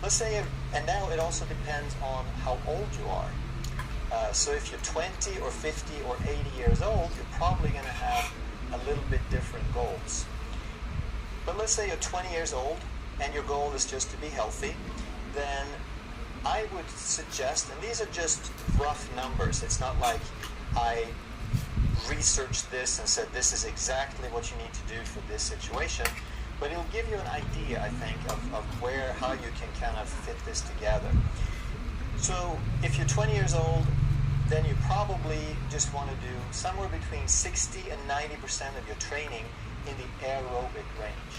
Let's say, and now it also depends on how old you are. So if you're 20 or 50 or 80 years old, you're probably going to have a little bit different goals. But let's say you're 20 years old and your goal is just to be healthy, then I would suggest, and these are just rough numbers, it's not like I researched this and said this is exactly what you need to do for this situation, but it'll give you an idea, I think, of how you can kind of fit this together. So if you're 20 years old, then you probably just want to do somewhere between 60 and 90% of your training in the aerobic range,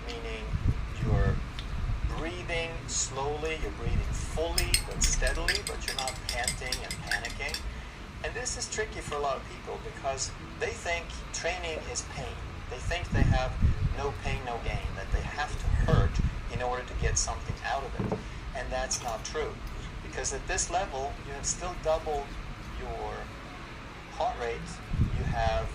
meaning you're breathing slowly, you're breathing fully but steadily, but you're not panting and panicking. And this is tricky for a lot of people because they think training is pain. They think they have no pain, no gain, that they have to hurt in order to get something out of it. And that's not true. Because at this level, you have still doubled your heart rate. You have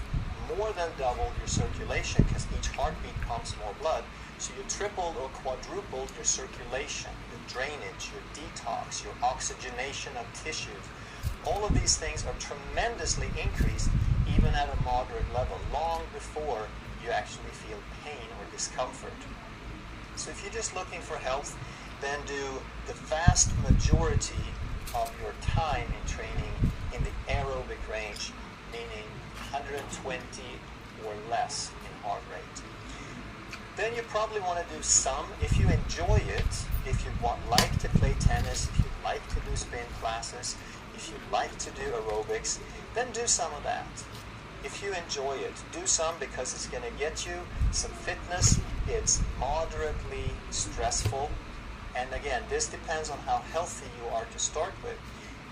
more than doubled your circulation because each heartbeat pumps more blood. So you tripled or quadrupled your circulation, your drainage, your detox, your oxygenation of tissues. All of these things are tremendously increased even at a moderate level, long before you actually feel pain or discomfort. So if you're just looking for health, then do the vast majority of your time in training in the aerobic range, meaning 120 or less in heart rate. Then you probably want to do some, if you enjoy it, if you like to play tennis, if you like to do spin classes, if you like to do aerobics, then do some of that. If you enjoy it, do some because it's going to get you some fitness. It's moderately stressful. And again, this depends on how healthy you are to start with.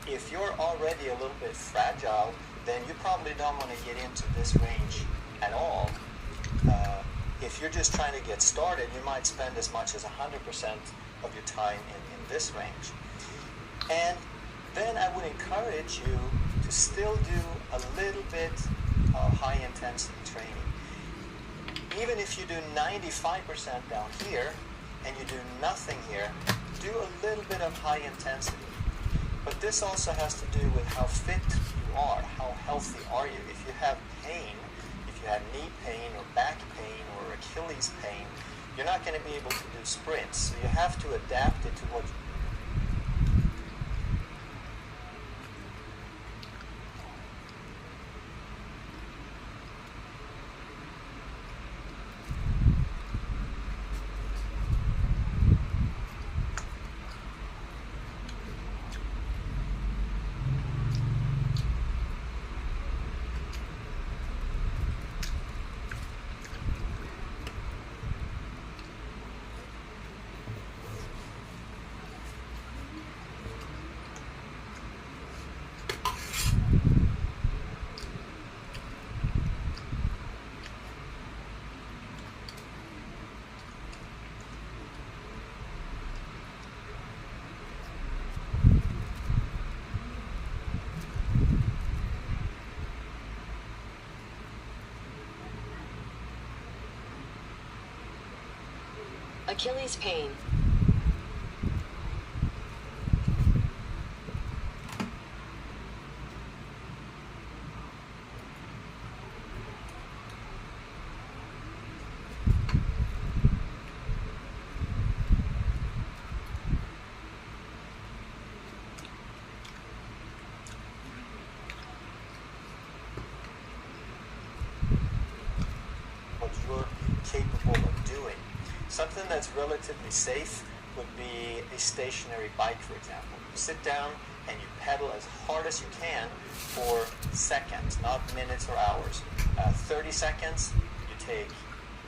If you're already a little bit fragile, then you probably don't want to get into this range at all. If you're just trying to get started, you might spend as much as 100% of your time in this range. And then I would encourage you to still do a little bit of high intensity training. Even if you do 95% down here and you do nothing here, do a little bit of high intensity. But this also has to do with how fit you are, how healthy are you. If you have pain, if you have knee pain or back pain or Achilles pain, you're not going to be able to do sprints. So you have to adapt it to what Achilles pain. what you're capable of doing. Something that's relatively safe would be a stationary bike, for example. You sit down and you pedal as hard as you can for seconds, not minutes or hours. 30 seconds, you take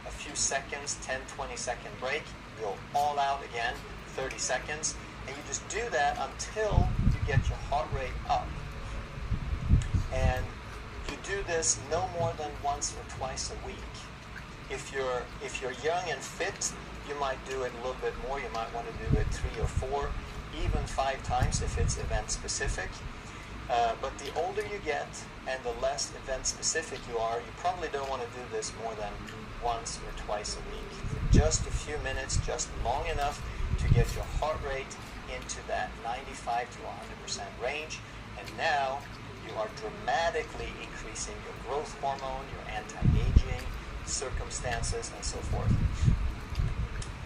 a few seconds, 10, 20-second break, go all out again, 30 seconds, and you just do that until you get your heart rate up. And you do this no more than once or twice a week. If you're young and fit, you might do it a little bit more. You might want to do it 3 or 4, even 5 times if it's event specific. But the older you get and the less event specific you are, you probably don't want to do this more than once or twice a week. For just a few minutes, just long enough to get your heart rate into that 95 to 100% range. And now you are dramatically increasing your growth hormone, your anti-aging circumstances, and so forth.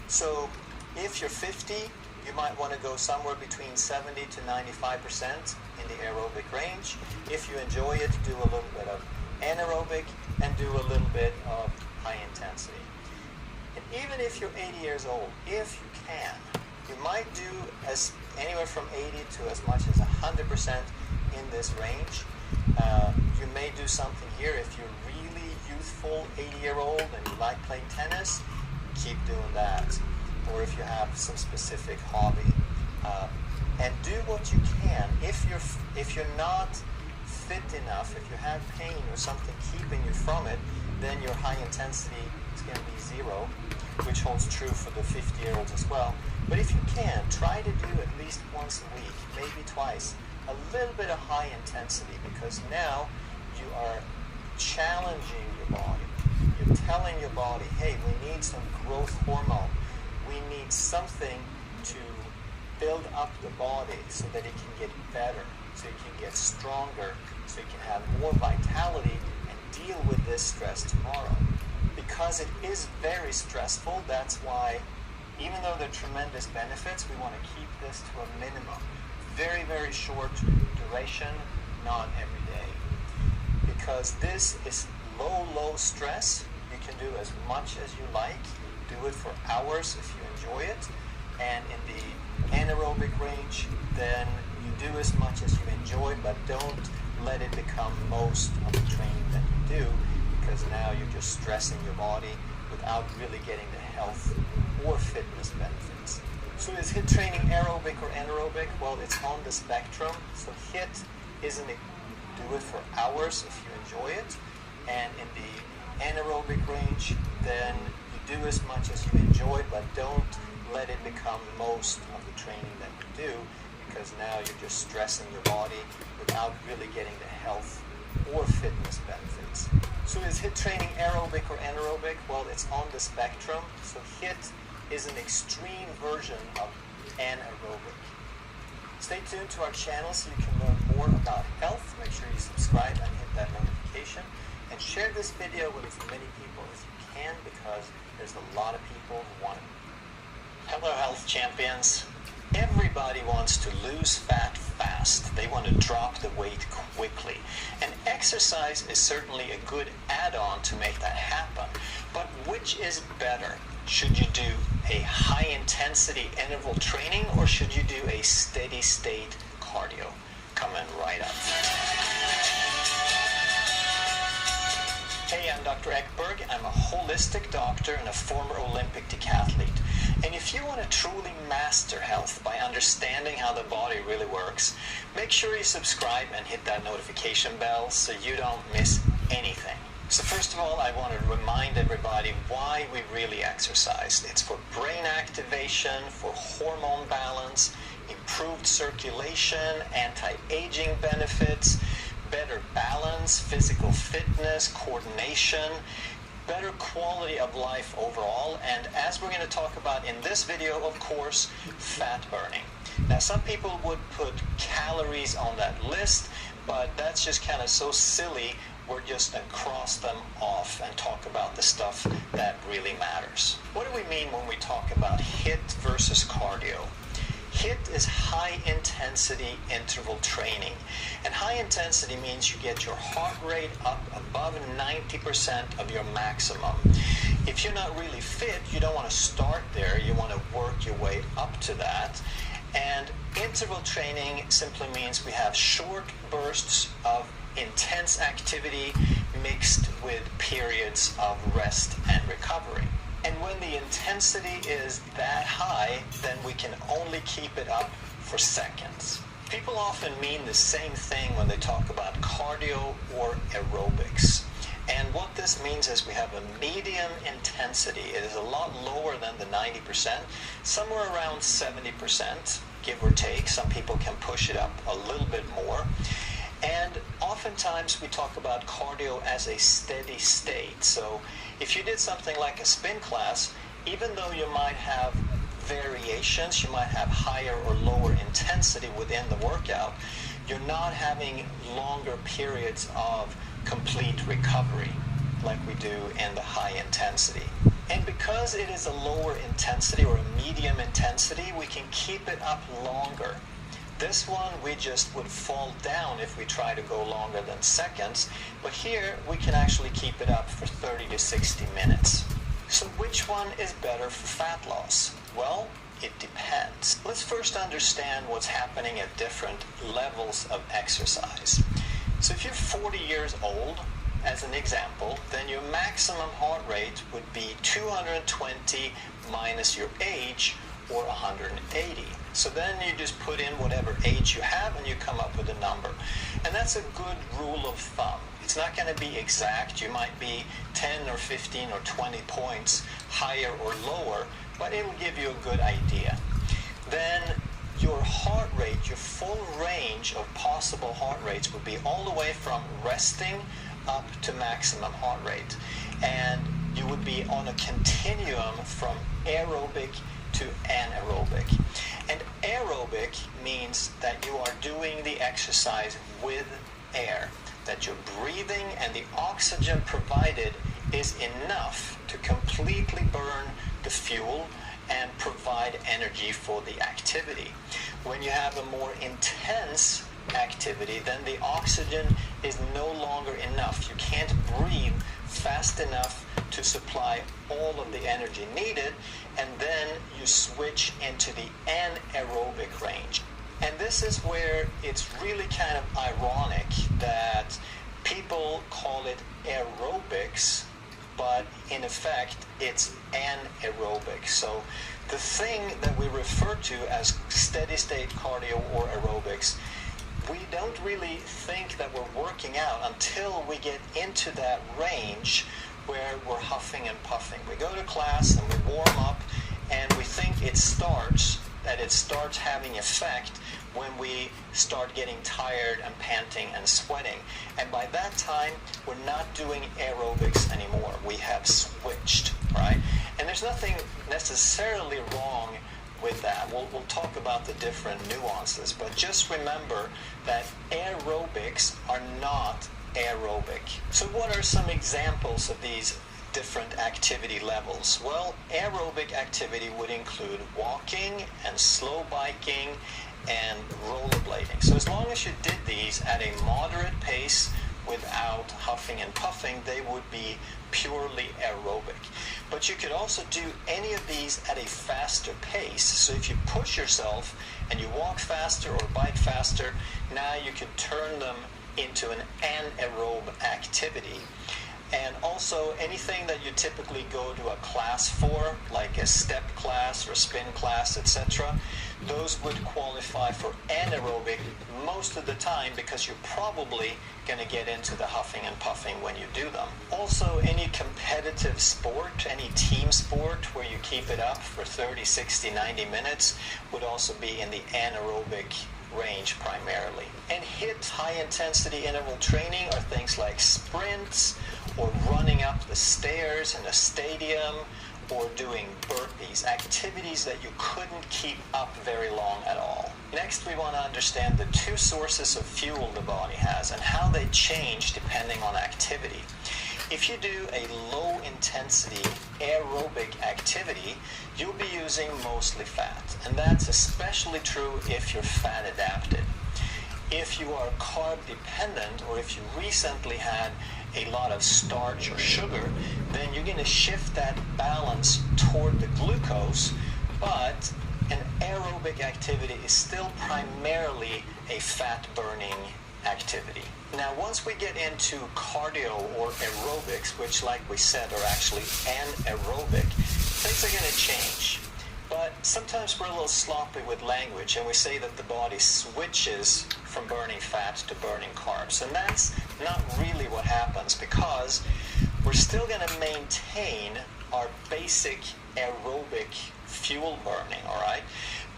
So if you're 50, you might want to go somewhere between 70 to 95% in the aerobic range. If you enjoy it, do a little bit of anaerobic and do a little bit of high intensity. And even if you're 80 years old, if you can, you might do anywhere from 80 to as much as 100% in this range. You may do something here if you're really youthful 80-year-old and you like playing tennis, keep doing that. Or if you have some specific hobby. And do what you can. If you're not fit enough, if you have pain or something keeping you from it, then your high intensity it's going to be 0, which holds true for the 50-year-olds as well. But if you can, try to do at least once a week, maybe twice, a little bit of high intensity, because now you are challenging your body. You're telling your body, hey, we need some growth hormone. We need something to build up the body so that it can get better, so it can get stronger, so it can have more vitality and deal with this stress tomorrow. Because it is very stressful, that's why, even though there are tremendous benefits, we want to keep this to a minimum. Very, very short duration, not every day. Because this is low stress. You can do as much as you like. Do it for hours if you enjoy it. And in the anaerobic range, then you do as much as you enjoy, but don't let it become most of the training that you do, because now you're just stressing your body without really getting the health or fitness benefits. So is HIIT training aerobic or anaerobic? Well, it's on the spectrum. So HIIT isn't do it for hours if you enjoy it. And in the anaerobic range, then you do as much as you enjoy, but don't let it become most of the training that you do, because now you're just stressing your body without really getting the health or fitness benefits. So is HIIT training aerobic or anaerobic? Well, it's on the spectrum. So HIIT is an extreme version of anaerobic. Stay tuned to our channel so you can learn more about health. Make sure you subscribe and hit that notification. And share this video with as many people as you can, because there's a lot of people who want it. Hello, health champions. Everybody wants to lose fat fast. They want to drop the weight quickly. And exercise is certainly a good add-on to make that happen. But which is better? Should you do a high-intensity interval training, or should you do a steady-state cardio? Coming right up. Hey, I'm Dr. Ekberg. I'm a holistic doctor and a former Olympic decathlete. And if you want to truly master health by understanding how the body really works, make sure you subscribe and hit that notification bell so you don't miss anything. So first of all, I want to remind everybody why we really exercise. It's for brain activation, for hormone balance, improved circulation, anti-aging benefits, better balance, physical fitness, coordination, better quality of life overall, and as we're going to talk about in this video, of course, fat burning. Now, some people would put calories on that list, but that's just kind of so silly. We're just going to cross them off and talk about the stuff that really matters. What do we mean when we talk about HIIT versus cardio? HIIT is high-intensity interval training. And high-intensity means you get your heart rate up above 90% of your maximum. If you're not really fit, you don't want to start there. You want to work your way up to that. And interval training simply means we have short bursts of intense activity mixed with periods of rest and recovery. And when the intensity is that high, then we can only keep it up for seconds. People often mean the same thing when they talk about cardio or aerobics. And what this means is we have a medium intensity. It is a lot lower than the 90%, somewhere around 70%, give or take. Some people can push it up a little bit more. And oftentimes we talk about cardio as a steady state. So if you did something like a spin class, even though you might have variations, you might have higher or lower intensity within the workout, you're not having longer periods of complete recovery like we do in the high intensity. And because it is a lower intensity or a medium intensity, we can keep it up longer. This one, we just would fall down if we try to go longer than seconds. But here, we can actually keep it up for 30 to 60 minutes. So which one is better for fat loss? Well, it depends. Let's first understand what's happening at different levels of exercise. So if you're 40 years old, as an example, then your maximum heart rate would be 220 minus your age, or 180. So then you just put in whatever age you have and you come up with a number. And that's a good rule of thumb. It's not going to be exact. You might be 10 or 15 or 20 points higher or lower, but it'll give you a good idea. Then your heart rate, your full range of possible heart rates would be all the way from resting up to maximum heart rate. And you would be on a continuum from aerobic to anaerobic. And aerobic means that you are doing the exercise with air, that you're breathing and the oxygen provided is enough to completely burn the fuel and provide energy for the activity. When you have a more intense activity, then the oxygen is no longer enough. You can't breathe fast enough to supply all of the energy needed, and then you switch into the anaerobic range. And this is where it's really kind of ironic that people call it aerobics, but in effect it's anaerobic. So the thing that we refer to as steady state cardio or aerobics, we don't really think that we're working out until we get into that range where we're huffing and puffing. We go to class and we warm up and we think it starts having effect when we start getting tired and panting and sweating. And by that time, we're not doing aerobics anymore. We have switched, right? And there's nothing necessarily wrong with that. We'll talk about the different nuances, but just remember that aerobics are not aerobic. So what are some examples of these different activity levels? Well, aerobic activity would include walking and slow biking and rollerblading. So as long as you did these at a moderate pace without huffing and puffing, they would be purely aerobic. But you could also do any of these at a faster pace. So if you push yourself and you walk faster or bike faster, now you could turn them into an anaerobe activity. And also anything that you typically go to a class for, like a step class or spin class, etc., those would qualify for anaerobic most of the time because you're probably going to get into the huffing and puffing when you do them. Also, any competitive sport, any team sport where you keep it up for 30, 60, 90 minutes would also be in the anaerobic range primarily. And HIIT, high intensity interval training, are things like sprints or running up the stairs in a stadium or doing burpees, activities that you couldn't keep up very long at all. Next, we want to understand the two sources of fuel the body has and how they change depending on activity. If you do a low intensity aerobic activity, you'll be using mostly fat, and that's especially true if you're fat adapted. If you are carb dependent, or if you recently had a lot of starch or sugar, then you're going to shift that balance toward the glucose, but an aerobic activity is still primarily a fat burning activity. Now, once we get into cardio or aerobics, which, like we said, are actually anaerobic, things are going to change. But sometimes we're a little sloppy with language, and we say that the body switches from burning fat to burning carbs. And that's not really what happens, because we're still going to maintain our basic aerobic fuel burning, all right?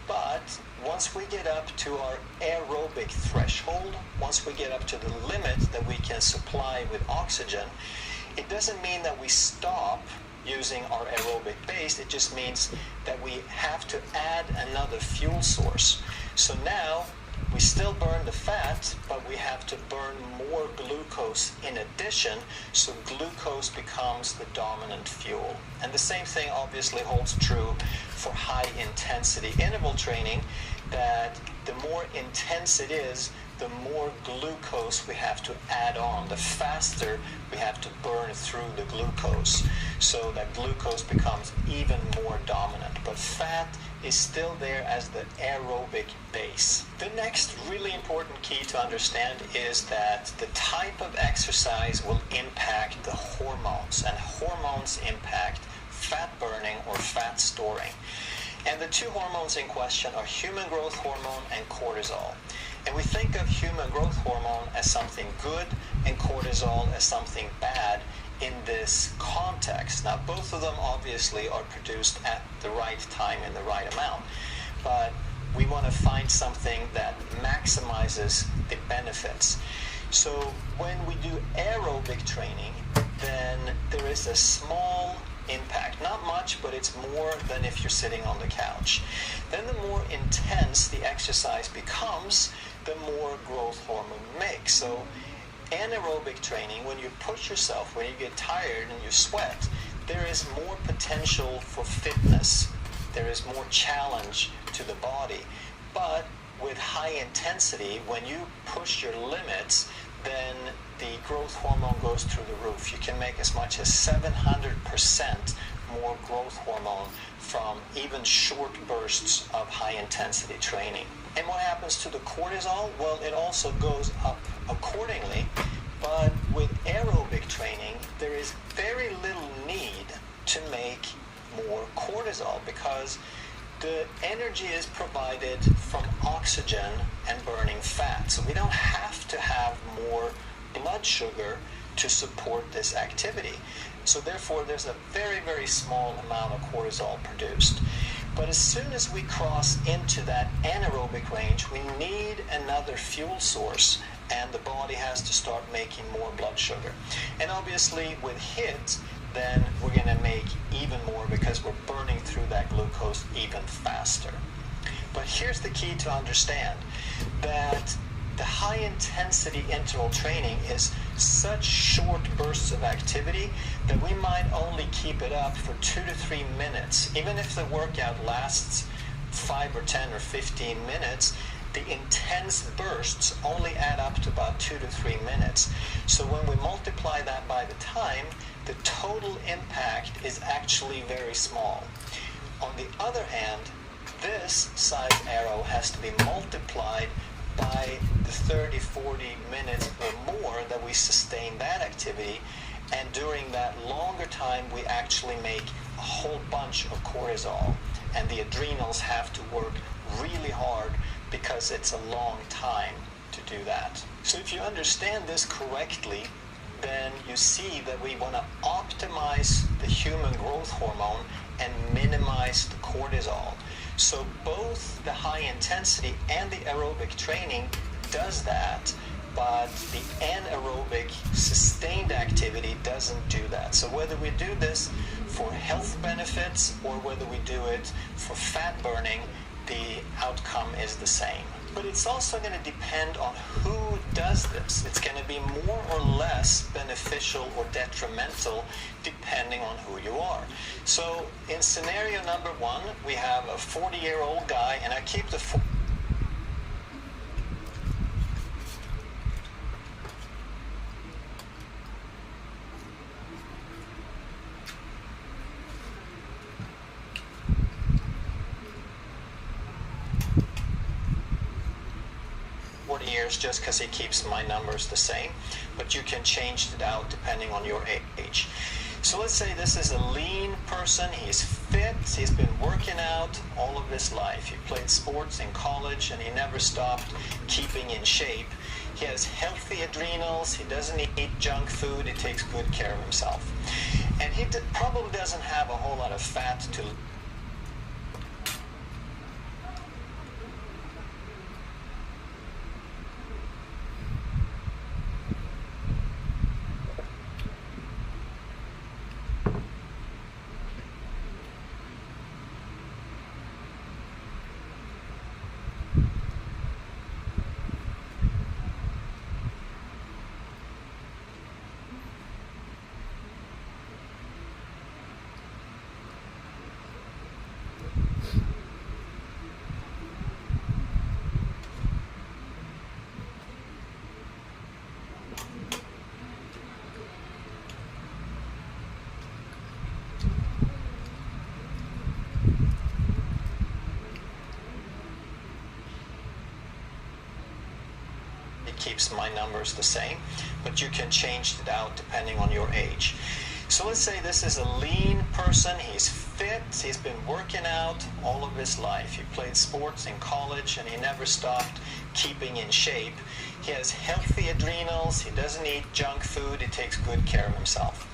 But once we get up to our aerobic threshold, once we get up to the limit that we can supply with oxygen, it doesn't mean that we stop using our aerobic base. It just means that we have to add another fuel source. So now we still burn the fat, but we have to burn more glucose in addition, so glucose becomes the dominant fuel. And the same thing obviously holds true for high intensity interval training, that the more intense it is, the more glucose we have to add on, the faster we have to burn through the glucose, so that glucose becomes even more dominant. But fat is still there as the aerobic base. The next really important key to understand is that the type of exercise will impact the hormones, and hormones impact fat burning or fat storing. And the two hormones in question are human growth hormone and cortisol. And we think of human growth hormone as something good and cortisol as something bad in this context. Now, both of them obviously are produced at the right time in the right amount, but we want to find something that maximizes the benefits. So when we do aerobic training, then there is a small impact. Not much, but it's more than if you're sitting on the couch. Then the more intense the exercise becomes, the more growth hormone you make. So anaerobic training, when you push yourself, when you get tired and you sweat, there is more potential for fitness. There is more challenge to the body. But with high intensity, when you push your limits, then the growth hormone goes through the roof. You can make as much as 700% more growth hormone from even short bursts of high intensity training. And what happens to the cortisol? Well, it also goes up accordingly, but with aerobic training, there is very little need to make more cortisol because the energy is provided from oxygen and burning fat. So we don't have to have more blood sugar to support this activity. So therefore, there's a very, very small amount of cortisol produced. But as soon as we cross into that anaerobic range, we need another fuel source, and the body has to start making more blood sugar. And obviously, with HIIT, then we're going to make even more because we're burning through that glucose even faster. But here's the key to understand, that the high-intensity interval training is such short bursts of activity that we might only keep it up for 2 to 3 minutes. Even if the workout lasts 5 or 10 or 15 minutes, the intense bursts only add up to about 2 to 3 minutes. So when we multiply that by the time, the total impact is actually very small. On the other hand, this size arrow has to be multiplied by the 30, 40 minutes or more that we sustain that activity, and during that longer time we actually make a whole bunch of cortisol, and the adrenals have to work really hard because it's a long time to do that. So if you understand this correctly, then you see that we want to optimize the human growth hormone and minimize the cortisol. So both the high intensity and the aerobic training does that, but the anaerobic sustained activity doesn't do that. So whether we do this for health benefits or whether we do it for fat burning, the outcome is the same. But it's also going to depend on who does this. It's going to be more or less beneficial or detrimental depending on who you are. So in scenario number 1, we have a 40-year-old guy, and I keep the 40 years just because he keeps my numbers the same, but you can change it out depending on your age. So let's say this is a lean person, he's fit, he's been working out all of his life. He played sports in college and he never stopped keeping in shape. He has healthy adrenals, he doesn't eat junk food, he takes good care of himself. And he probably doesn't have a whole lot of fat to keeps my numbers the same, but you can change it out depending on your age. So let's say this is a lean person, he's fit. He's been working out all of his life. He played sports in college and he never stopped keeping in shape. He has healthy adrenals. He doesn't eat junk food. He takes good care of himself.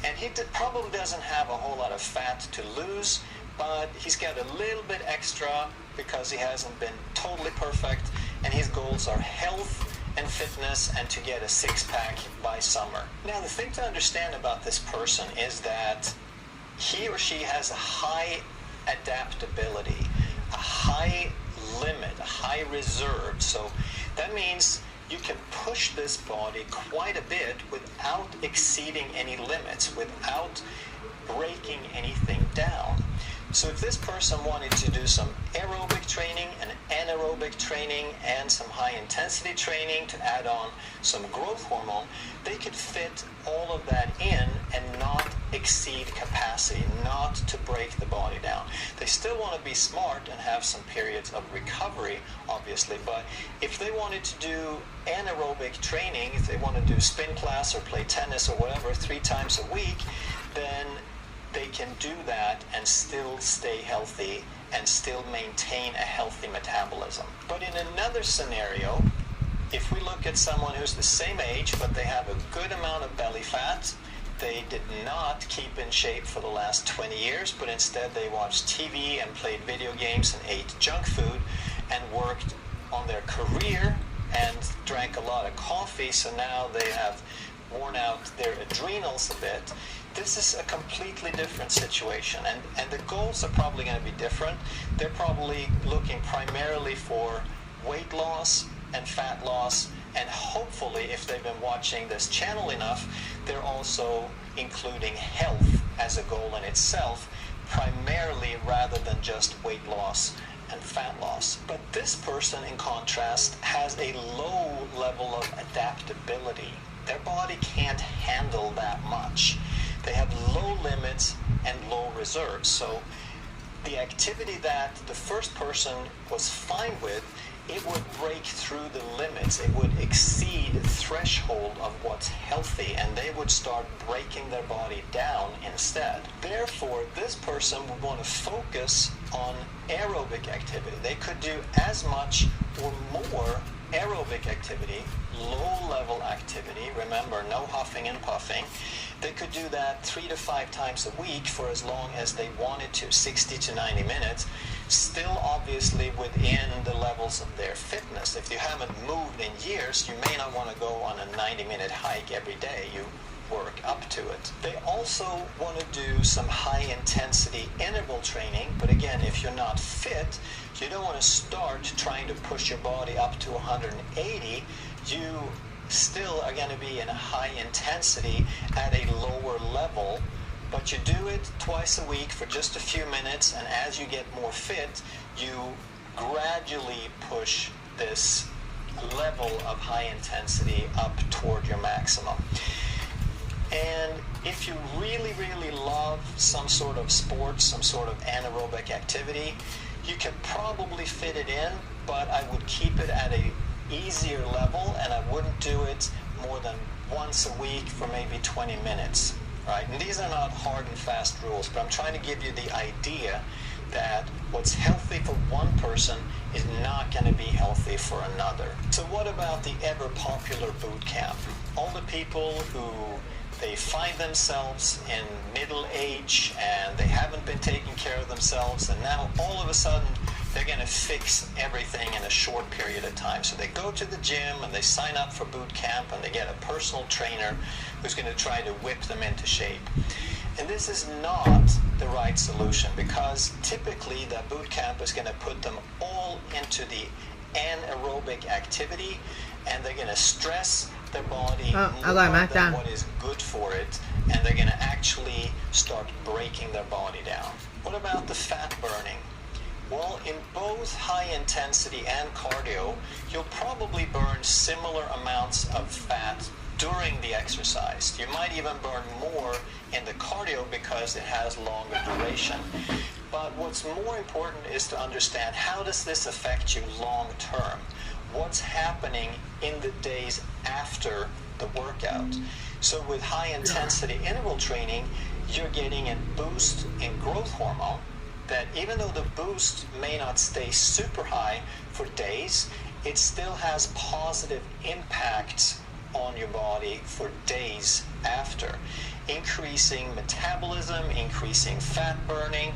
And he probably doesn't have a whole lot of fat to lose, but he's got a little bit extra because he hasn't been totally perfect, and his goals are health and fitness and to get a six-pack by summer. Now, the thing to understand about this person is that he or she has a high adaptability, a high limit, a high reserve. So that means you can push this body quite a bit without exceeding any limits, without breaking anything down. So if this person wanted to do some aerobic training and anaerobic training and some high intensity training to add on some growth hormone, they could fit all of that in and not exceed capacity, not to break the body down. They still want to be smart and have some periods of recovery, obviously, but if they wanted to do anaerobic training, if they want to do spin class or play tennis or whatever 3 times a week, then they can do that and still stay healthy and still maintain a healthy metabolism. But in another scenario, if we look at someone who's the same age but they have a good amount of belly fat, they did not keep in shape for the last 20 years, but instead they watched TV and played video games and ate junk food and worked on their career and drank a lot of coffee, so now they have worn out their adrenals a bit. This is a completely different situation, and the goals are probably going to be different. They're probably looking primarily for weight loss and fat loss, and hopefully, if they've been watching this channel enough, they're also including health as a goal in itself, primarily rather than just weight loss and fat loss. But this person, in contrast, has a low level of adaptability. Their body can't handle that much. They have low limits and low reserves. So the activity that the first person was fine with, it would break through the limits. It would exceed the threshold of what's healthy, and they would start breaking their body down instead. Therefore, this person would want to focus on aerobic activity. They could do as much or more aerobic activity, low-level activity. Remember, no huffing and puffing. They could do that 3 to 5 times a week for as long as they wanted to, 60 to 90 minutes, still obviously within the levels of their fitness. If you haven't moved in years, you may not want to go on a 90-minute hike every day. You work up to it. They also want to do some high-intensity interval training, but again, if you're not fit, you don't want to start trying to push your body up to 180. You still are going to be in a high intensity at a lower level, but you do it twice a week for just a few minutes, and as you get more fit, you gradually push this level of high intensity up toward your maximum. And if you really, really love some sort of sport, some sort of anaerobic activity, you can probably fit it in, but I would keep it at a easier level, and I wouldn't do it more than once a week for maybe 20 minutes, right? And these are not hard and fast rules, but I'm trying to give you the idea that what's healthy for one person is not going to be healthy for another. So what about the ever popular boot camp? All the people who they find themselves in middle age and they haven't been taking care of themselves, and now all of a sudden they're going to fix everything in a short period of time. So they go to the gym and they sign up for boot camp and they get a personal trainer who's going to try to whip them into shape. And this is not the right solution, because typically that boot camp is going to put them all into the anaerobic activity, and they're going to stress their body more than what is good for it, and they're going to actually start breaking their body down. What about the fat burning? Well, in both high intensity and cardio, you'll probably burn similar amounts of fat during the exercise. You might even burn more in the cardio because it has longer duration. But what's more important is to understand, how does this affect you long term? What's happening in the days after the workout? So with high intensity interval training, you're getting a boost in growth hormone that even though the boost may not stay super high for days, it still has positive impacts on your body for days after, increasing metabolism, increasing fat burning.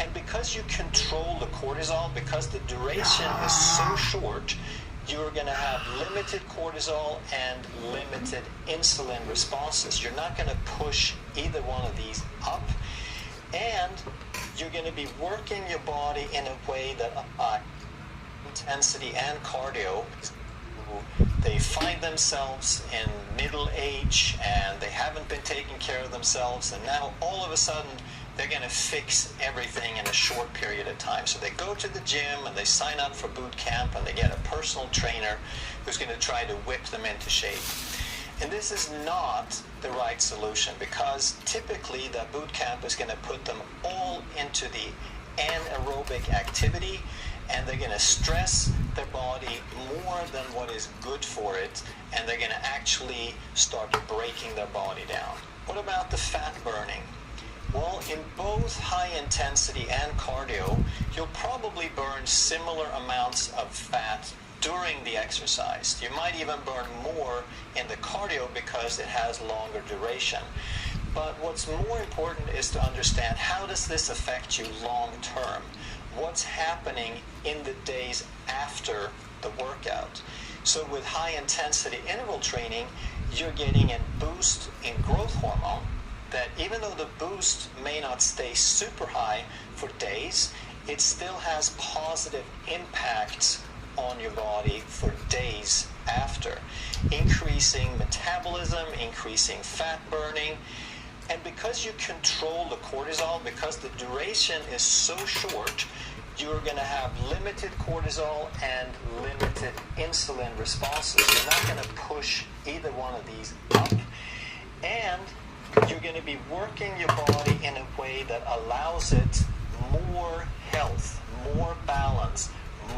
And because you control the cortisol, because the duration is so short, you're going to have limited cortisol and limited insulin responses. You're not going to push either one of these up, and you're going to be working your body in a way that intensity and cardio, they find themselves in middle age and they haven't been taking care of themselves, and now all of a sudden they're going to fix everything in a short period of time. So they go to the gym and they sign up for boot camp and they get a personal trainer who's going to try to whip them into shape. And this is not the right solution, because typically that boot camp is going to put them all into the anaerobic activity, and they're going to stress their body more than what is good for it, and they're going to actually start breaking their body down. What about the fat burning? Well, in both high intensity and cardio, you'll probably burn similar amounts of fat during the exercise. You might even burn more in the cardio because it has longer duration. But what's more important is to understand, how does this affect you long term? What's happening in the days after the workout? So with high intensity interval training, you're getting a boost in growth hormone that even though the boost may not stay super high for days, it still has positive impacts on your body for days after, increasing metabolism, increasing fat burning. And because you control the cortisol, because the duration is so short, you're going to have limited cortisol and limited insulin responses. You're not going to push either one of these up, and you're going to be working your body in a way that allows it more health, more balance,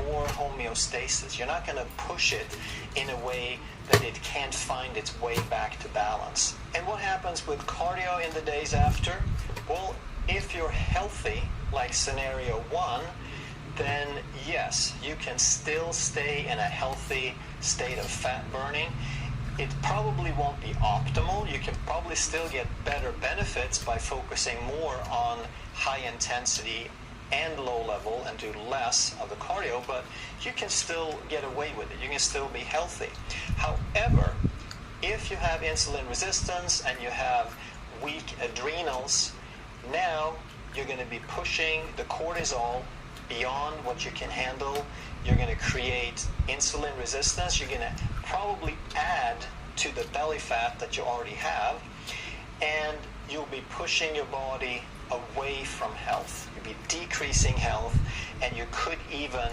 more homeostasis. You're not going to push it in a way that it can't find its way back to balance. And what happens with cardio in the days after? Well, if you're healthy, like scenario 1, then yes, you can still stay in a healthy state of fat burning. It probably won't be optimal. You can probably still get better benefits by focusing more on high intensity and low level and do less of the cardio, but you can still get away with it. You can still be healthy. However, if you have insulin resistance and you have weak adrenals, now you're going to be pushing the cortisol beyond what you can handle. You're going to create insulin resistance. You're going to probably add to the belly fat that you already have, and you'll be pushing your body away from health. You'll be decreasing health, and you could even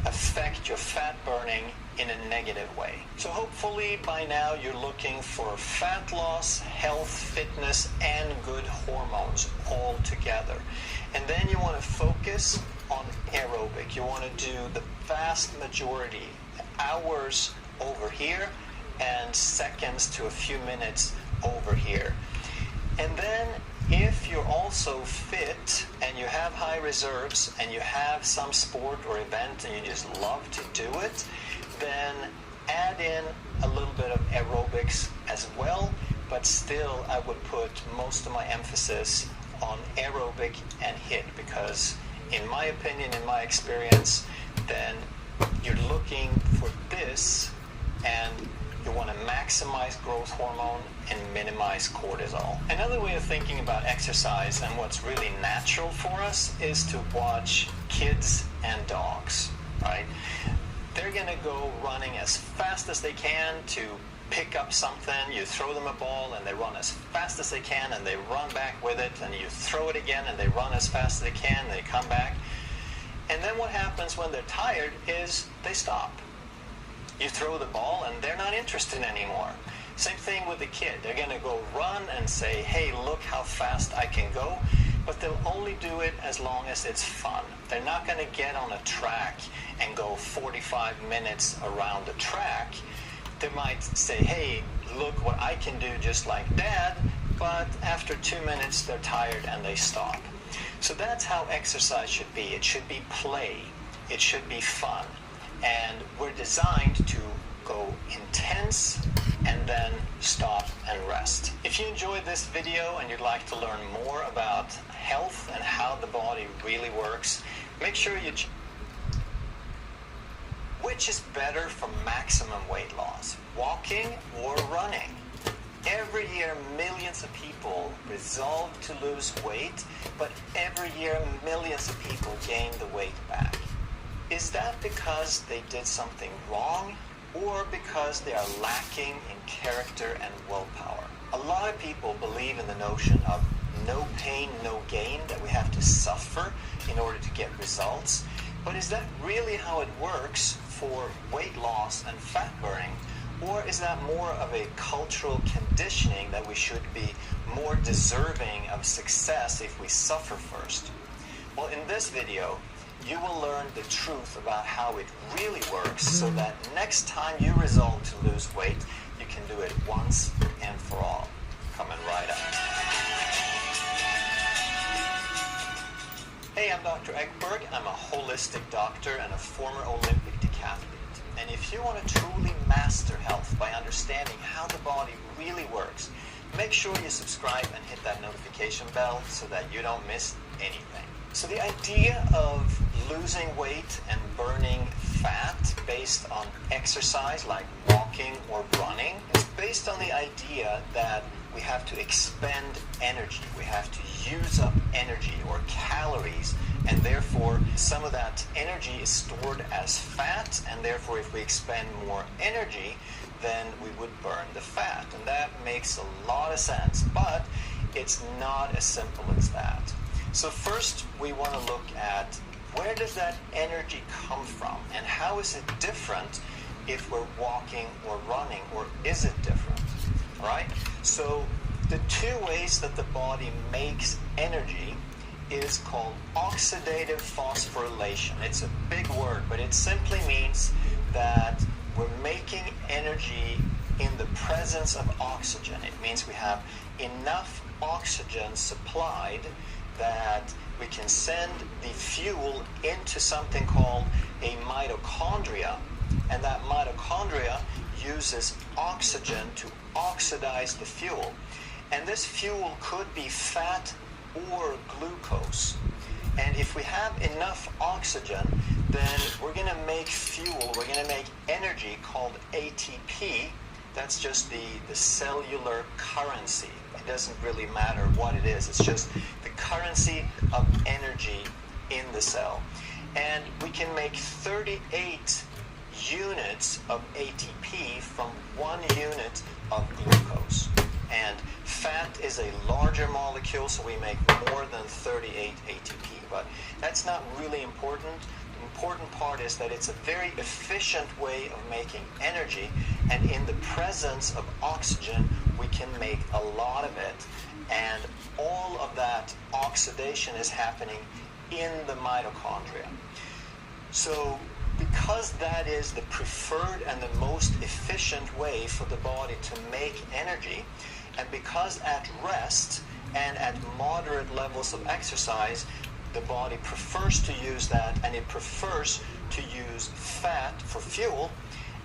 affect your fat burning in a negative way. So hopefully by now you're looking for fat loss, health, fitness, and good hormones all together. And then you want to focus on aerobic. You want to do the vast majority, hours over here and seconds to a few minutes over here. And then if you're also fit and you have high reserves and you have some sport or event and you just love to do it, then add in a little bit of aerobics as well, but still I would put most of my emphasis on aerobic and HIIT, because in my opinion, in my experience, then you're looking for this and you want to maximize growth hormone and minimize cortisol. Another way of thinking about exercise and what's really natural for us is to watch kids and dogs, right? They're going to go running as fast as they can to pick up something. You throw them a ball and they run as fast as they can and they run back with it, and you throw it again and they run as fast as they can and they come back. And then what happens when they're tired is they stop. You throw the ball and they're not interested anymore. Same thing with the kid. They're going to go run and say, hey, look how fast I can go. But they'll only do it as long as it's fun. They're not going to get on a track and go 45 minutes around the track. They might say, hey, look what I can do just like Dad, but after 2 minutes they're tired and they stop. So that's how exercise should be. It should be play. It should be fun. And we're designed to go intense and then stop and rest. If you enjoyed this video and you'd like to learn more about health and how the body really works, make sure you which is better for maximum weight loss, walking or running? Every year, millions of people resolve to lose weight, but every year, millions of people gain the weight back. Is that because they did something wrong, or because they are lacking in character and willpower? A lot of people believe in the notion of no pain, no gain, that we have to suffer in order to get results. But is that really how it works for weight loss and fat burning? Or is that more of a cultural conditioning that we should be more deserving of success if we suffer first? Well, in this video, you will learn the truth about how it really works so that next time you resolve to lose weight, you can do it once and for all. Coming right up. Hey, I'm Dr. Ekberg. I'm a holistic doctor and a former Olympic decathlete. And if you want to truly master health by understanding how the body really works, make sure you subscribe and hit that notification bell so that you don't miss anything. So the idea of losing weight and burning fat based on exercise like walking or running is based on the idea that we have to expend energy. We have to use up energy or calories, and therefore some of that energy is stored as fat, and therefore if we expend more energy, then we would burn the fat. And that makes a lot of sense, but it's not as simple as that. So first we want to look at where does that energy come from, and how is it different if we're walking or running, or is it different? All right? So the two ways that the body makes energy is called oxidative phosphorylation. It's a big word, but it simply means that we're making energy in the presence of oxygen. It means we have enough oxygen supplied that we can send the fuel into something called a mitochondria, and that mitochondria uses oxygen to oxidize the fuel. And this fuel could be fat or glucose. And if we have enough oxygen, then we're going to make fuel, we're going to make energy called ATP. That's just the cellular currency. It doesn't really matter what it is. It's just the currency of energy in the cell. And we can make 38 units of ATP from 1 unit of glucose. And fat is a larger molecule, so we make more than 38 ATP. But that's not really important. The important part is that it's a very efficient way of making energy, and in the presence of oxygen, we can make a lot of it. And all of that oxidation is happening in the mitochondria. So because that is the preferred and the most efficient way for the body to make energy, and because at rest and at moderate levels of exercise, the body prefers to use that, and it prefers to use fat for fuel,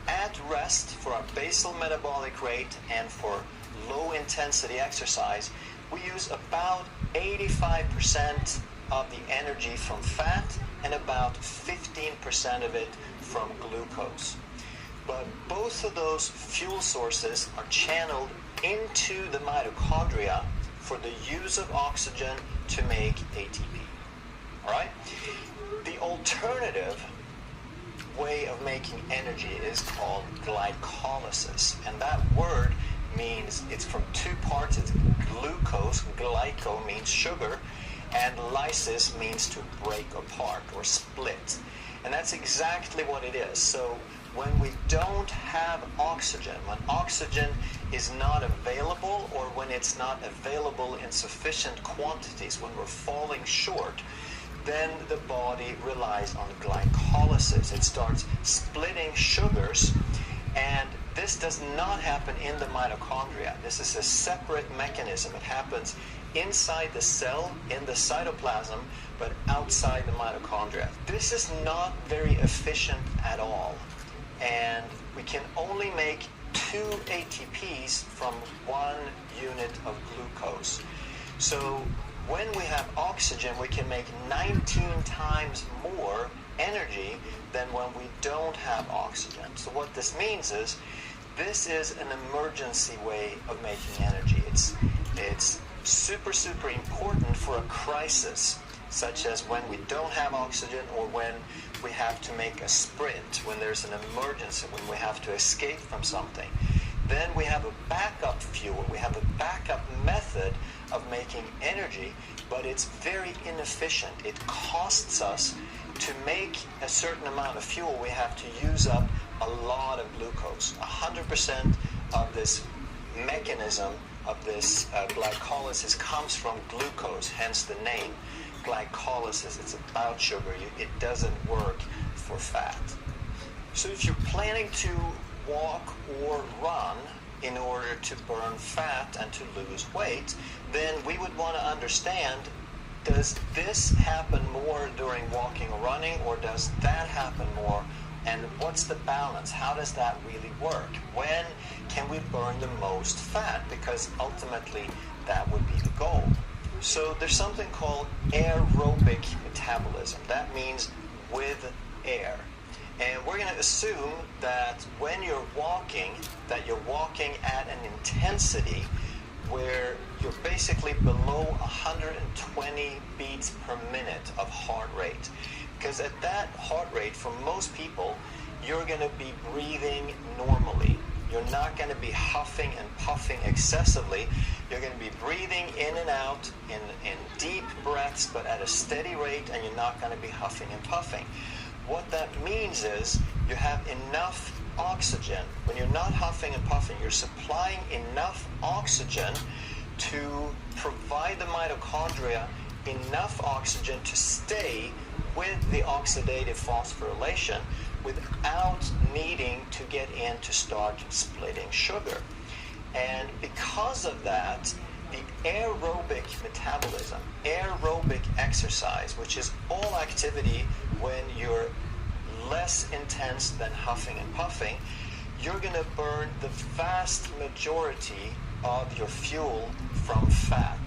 at rest for our basal metabolic rate and for low intensity exercise, we use about 85% of the energy from fat and about 15% of it from glucose. But both of those fuel sources are channeled into the mitochondria for the use of oxygen to make ATP. All right? The alternative way of making energy is called glycolysis, and that word means it's from two parts. It's glucose, glyco means sugar, and lysis means to break apart or split. And that's exactly what it is. So when we don't have oxygen, when oxygen is not available, or when it's not available in sufficient quantities, when we're falling short, then the body relies on glycolysis. It starts splitting sugars, And this does not happen in the mitochondria. This is a separate mechanism. It happens inside the cell, in the cytoplasm, but outside the mitochondria. This is not very efficient at all. And we can only make 2 ATPs from 1 unit of glucose. So when we have oxygen, we can make 19 times more energy than when we don't have oxygen. So what this means is, this is an emergency way of making energy. It's super, super important for a crisis, such as when we don't have oxygen, or when we have to make a sprint, when there's an emergency, when we have to escape from something. Then we have a backup fuel, we have a backup method of making energy, but it's very inefficient. It costs us to make a certain amount of fuel. We have to use up a lot of glucose. 100% of this mechanism of this glycolysis comes from glucose, hence the name. Glycolysis, it's about sugar. It doesn't work for fat. So if you're planning to walk or run in order to burn fat and to lose weight, then we would want to understand, does this happen more during walking or running, or does that happen more? And what's the balance? How does that really work? When can we burn the most fat? Because ultimately that would be the goal. So there's something called aerobic metabolism. That means with air. And we're going to assume that when you're walking, that you're walking at an intensity where you're basically below 120 beats per minute of heart rate. Because at that heart rate, for most people, you're going to be breathing normally. You're not going to be huffing and puffing excessively. You're going to be breathing in and out in deep breaths, but at a steady rate, and you're not going to be huffing and puffing. What that means is you have enough oxygen. When you're not huffing and puffing, you're supplying enough oxygen to provide the mitochondria enough oxygen to stay with the oxidative phosphorylation without needing to get in to start splitting sugar. And because of that, the aerobic metabolism, aerobic exercise, which is all activity when you're less intense than huffing and puffing, you're going to burn the vast majority of your fuel from fat,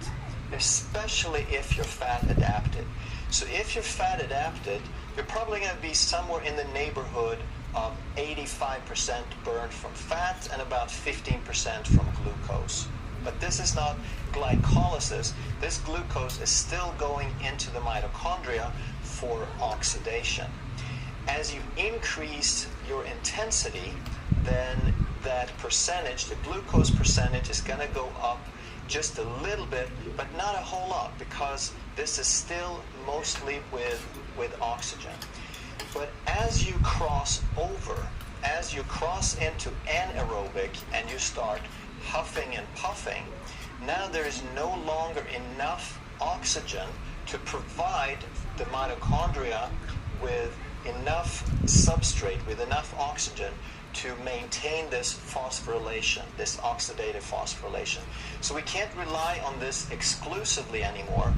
especially if you're fat adapted. So if you're fat adapted, you're probably going to be somewhere in the neighborhood of 85% burned from fat and about 15% from glucose. But this is not glycolysis. This glucose is still going into the mitochondria for oxidation. As you increase your intensity, then that percentage, the glucose percentage, is going to go up just a little bit, but not a whole lot, because this is still mostly with oxygen. But as you cross over, as you cross into anaerobic and you start huffing and puffing, now there is no longer enough oxygen to provide the mitochondria with enough substrate, with enough oxygen to maintain this phosphorylation, this oxidative phosphorylation. So we can't rely on this exclusively anymore.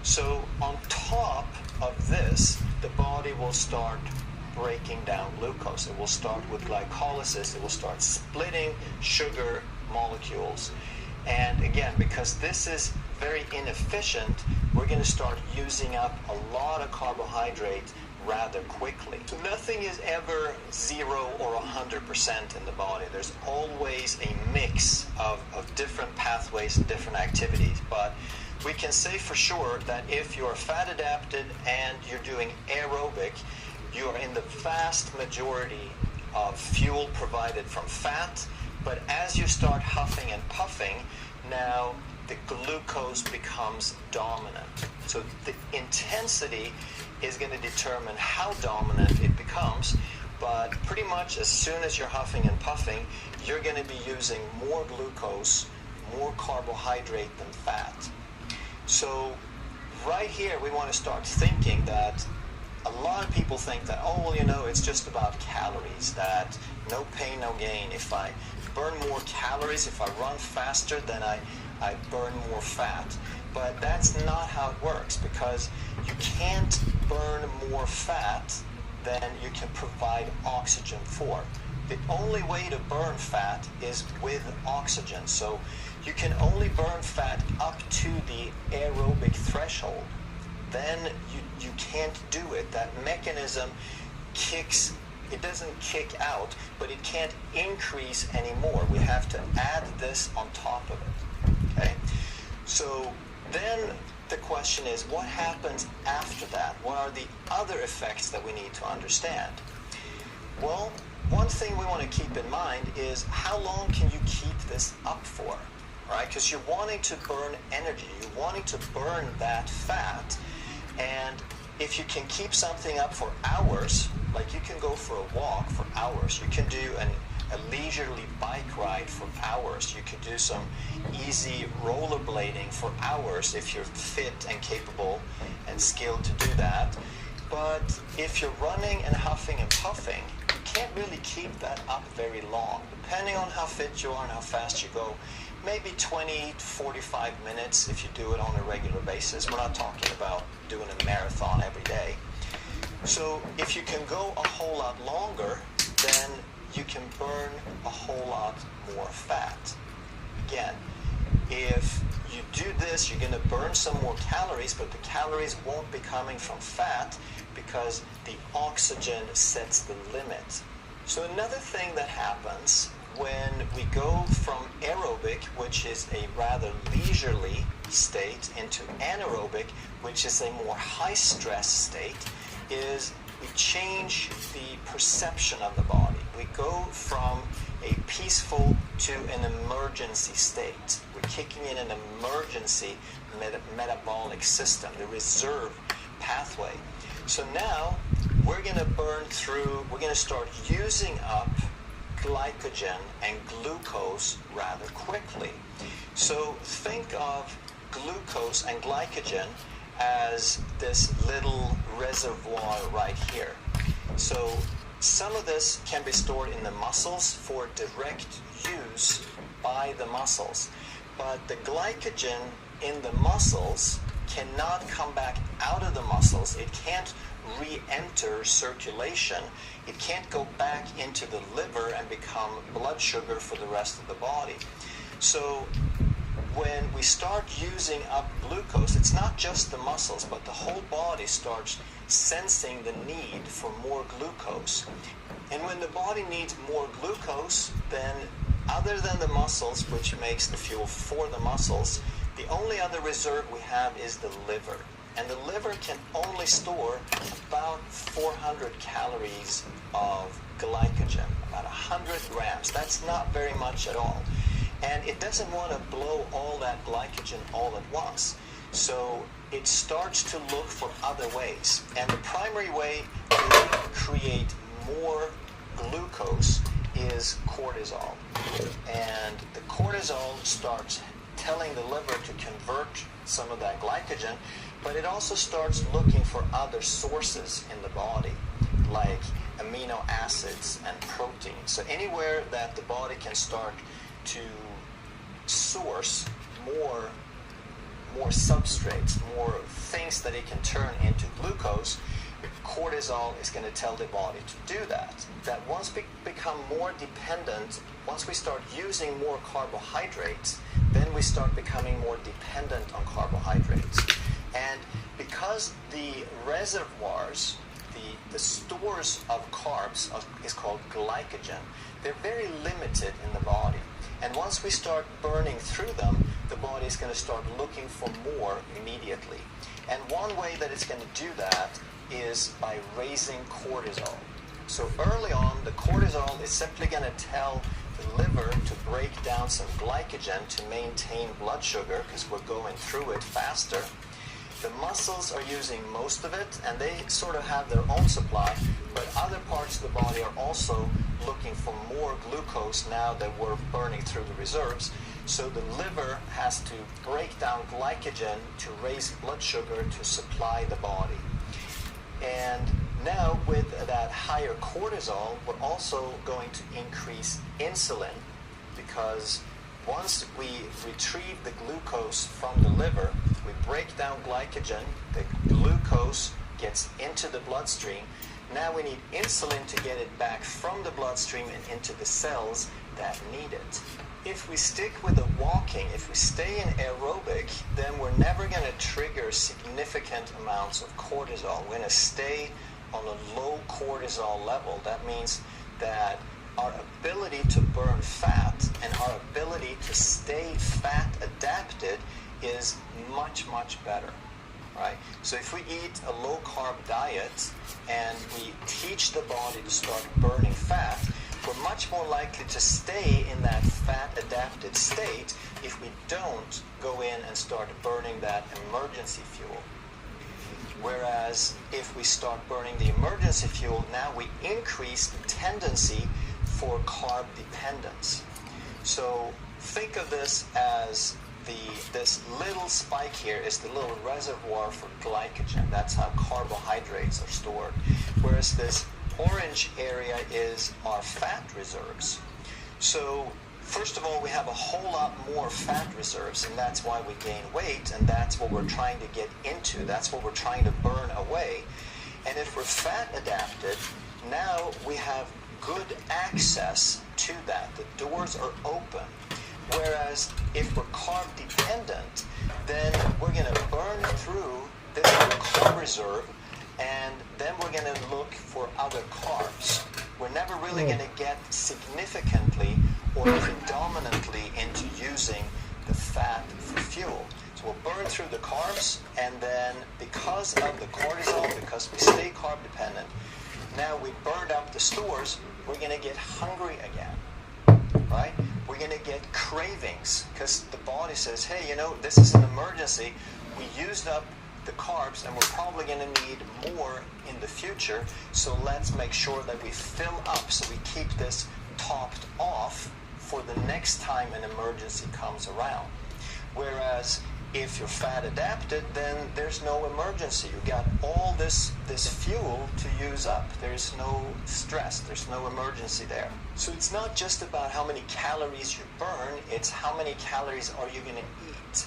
So on top of this, the body will start breaking down glucose. It will start with glycolysis. It will start splitting sugar molecules. And again, because this is very inefficient, we're going to start using up a lot of carbohydrate rather quickly. So nothing is ever 0 or 100% in the body. There's always a mix of different pathways and different activities. But we can say for sure that if you're fat adapted and you're doing aerobic, you are in the vast majority of fuel provided from fat. But as you start huffing and puffing, now the glucose becomes dominant. So the intensity is going to determine how dominant it becomes, but pretty much as soon as you're huffing and puffing, you're going to be using more glucose, more carbohydrate than fat. So right here we want to start thinking that a lot of people think that, oh, well, you know, it's just about calories, that no pain, no gain. If I burn more calories, if I run faster, then I burn more fat. But that's not how it works, because you can't burn more fat than you can provide oxygen for. The only way to burn fat is with oxygen. So you can only burn fat up to the aerobic threshold. Then you can't do it. That mechanism kicks, it doesn't kick out, but it can't increase anymore. We have to add this on top of it. Okay? So then the question is, what happens after that? What are the other effects that we need to understand? Well, one thing we want to keep in mind is, how long can you keep this up for? Right? Because you're wanting to burn energy, you're wanting to burn that fat, and if you can keep something up for hours, like you can go for a walk for hours, you can do a leisurely bike ride for hours, you can do some easy rollerblading for hours if you're fit and capable and skilled to do that. But if you're running and huffing and puffing, you can't really keep that up very long. Depending on how fit you are and how fast you go, maybe 20 to 45 minutes if you do it on a regular basis. We're not talking about doing a marathon every day. So if you can go a whole lot longer, then you can burn a whole lot more fat. Again, if you do this, you're going to burn some more calories, but the calories won't be coming from fat because the oxygen sets the limit. So another thing that happens when we go from aerobic, which is a rather leisurely state, into anaerobic, which is a more high-stress state, is we change the perception of the body. We go from a peaceful to an emergency state. We're kicking in an emergency metabolic system, the reserve pathway. So now we're going to start using up glycogen and glucose rather quickly. So think of glucose and glycogen as this little reservoir right here. So some of this can be stored in the muscles for direct use by the muscles, but the glycogen in the muscles cannot come back out of the muscles. It can't re-enter circulation. It can't go back into the liver and become blood sugar for the rest of the body. So when we start using up glucose, it's not just the muscles, but the whole body starts sensing the need for more glucose. And when the body needs more glucose, then other than the muscles, which makes the fuel for the muscles, the only other reserve we have is the liver. And the liver can only store about 400 calories of glycogen, about 100 grams. That's not very much at all. And it doesn't want to blow all that glycogen all at once. So it starts to look for other ways. And the primary way to create more glucose is cortisol. And the cortisol starts telling the liver to convert some of that glycogen, but it also starts looking for other sources in the body, like amino acids and protein. So anywhere that the body can start to source more substrates, more things that it can turn into glucose, cortisol is going to tell the body to do that. That once we become more dependent, once we start using more carbohydrates, then we start becoming more dependent on carbohydrates. And because the reservoirs, the stores of carbs is called glycogen, they're very limited in the body. And once we start burning through them, the body is going to start looking for more immediately. And one way that it's going to do that is by raising cortisol. So early on, the cortisol is simply going to tell the liver to break down some glycogen to maintain blood sugar, because we're going through it faster. The muscles are using most of it, and they sort of have their own supply, but other parts of the body are also looking for more glucose now that we're burning through the reserves. So the liver has to break down glycogen to raise blood sugar to supply the body. And now with that higher cortisol, we're also going to increase insulin, because once we retrieve the glucose from the liver, we break down glycogen, the glucose gets into the bloodstream. Now we need insulin to get it back from the bloodstream and into the cells that need it. If we stick with the walking, if we stay in aerobic, then we're never going to trigger significant amounts of cortisol. We're going to stay on a low cortisol level. That means that our ability to burn fat and our ability to stay fat adapted is much, much better. Right? So if we eat a low-carb diet and we teach the body to start burning fat, we're much more likely to stay in that fat-adapted state if we don't go in and start burning that emergency fuel. Whereas if we start burning the emergency fuel, now we increase the tendency for carb dependence. So think of this as this little spike here is the little reservoir for glycogen. That's how carbohydrates are stored. Whereas this orange area is our fat reserves. So first of all, we have a whole lot more fat reserves, and that's why we gain weight, and that's what we're trying to get into. That's what we're trying to burn away. And if we're fat adapted, now we have good access to that. The doors are open. Whereas if we're carb dependent, then we're going to burn through this little carb reserve, and then we're going to look for other carbs. We're never really going to get significantly or predominantly into using the fat for fuel. So we'll burn through the carbs, and then because of the cortisol, because we stay carb dependent, now we burned up the stores, we're going to get hungry again, right? We're going to get cravings because the body says, hey, you know, this is an emergency. We used up the carbs and we're probably going to need more in the future. So let's make sure that we fill up so we keep this topped off for the next time an emergency comes around. Whereas if you're fat adapted, then there's no emergency. You got all this fuel to use up. There's no stress. There's no emergency there. So it's not just about how many calories you burn. It's how many calories are you going to eat.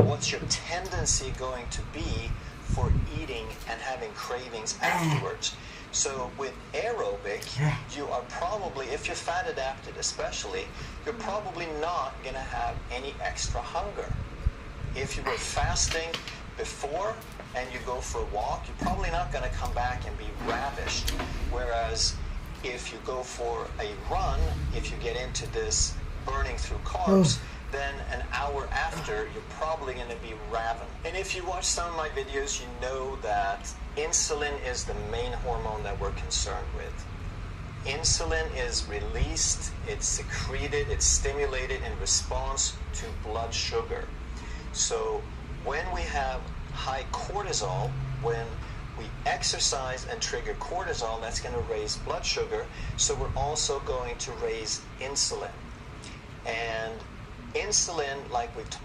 What's your tendency going to be for eating and having cravings afterwards? So with aerobic, you are probably, if you're fat adapted especially, you're probably not going to have any extra hunger. If you were fasting before and you go for a walk, you're probably not going to come back and be ravished. Whereas if you go for a run, if you get into this burning through carbs, then an hour after, you're probably going to be ravened. And if you watch some of my videos, you know that insulin is the main hormone that we're concerned with. Insulin is released, it's secreted, it's stimulated in response to blood sugar. So when we have high cortisol, when we exercise and trigger cortisol, that's going to raise blood sugar. So we're also going to raise insulin. And insulin, like we've talked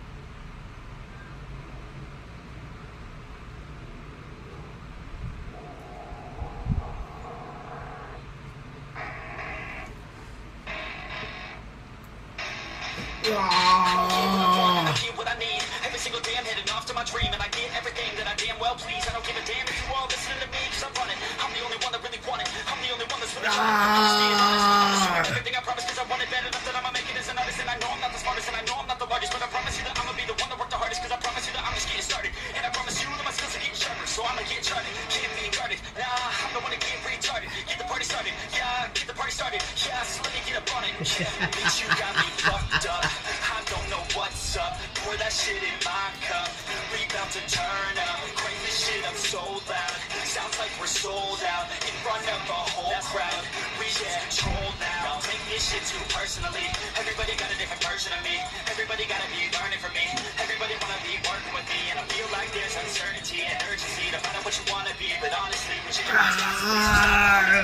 what I need every single day. I'm heading off to my dream, and I get everything that I damn well please. I don't give a damn if you all listening to me, cause I'm running. I'm the only one that really want it. I'm the only one that's really trying to understand honest. Everything I promise, cause I want it bad enough that I'ma make it as an artist. And I know I'm not the smartest, and I know I'm not the largest, but I promise you that I'ma be the one that work the hardest. Cause I promise you that I'm just getting started, and I promise you that my skills are getting sharper. So I'ma get charted, can't be guarded. Nah, I'm the one that get retarded. Get the party started, yeah, get the party started. Yeah, so let me get up on it. Yeah, bitch, you got me fucked up. I don't know what's up. Pour that shit in my cup. We about to turn up. Crank this shit up so loud. Sounds like we're sold out in front of a whole crowd. We just control now. Don't take this shit too personally. Everybody got a different version of me. Everybody gotta be learning from me. Everybody wanna be working with me, and I feel like there's uncertainty and urgency to find out what you wanna be. But honestly, what you can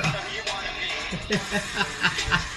whatever you wanna be.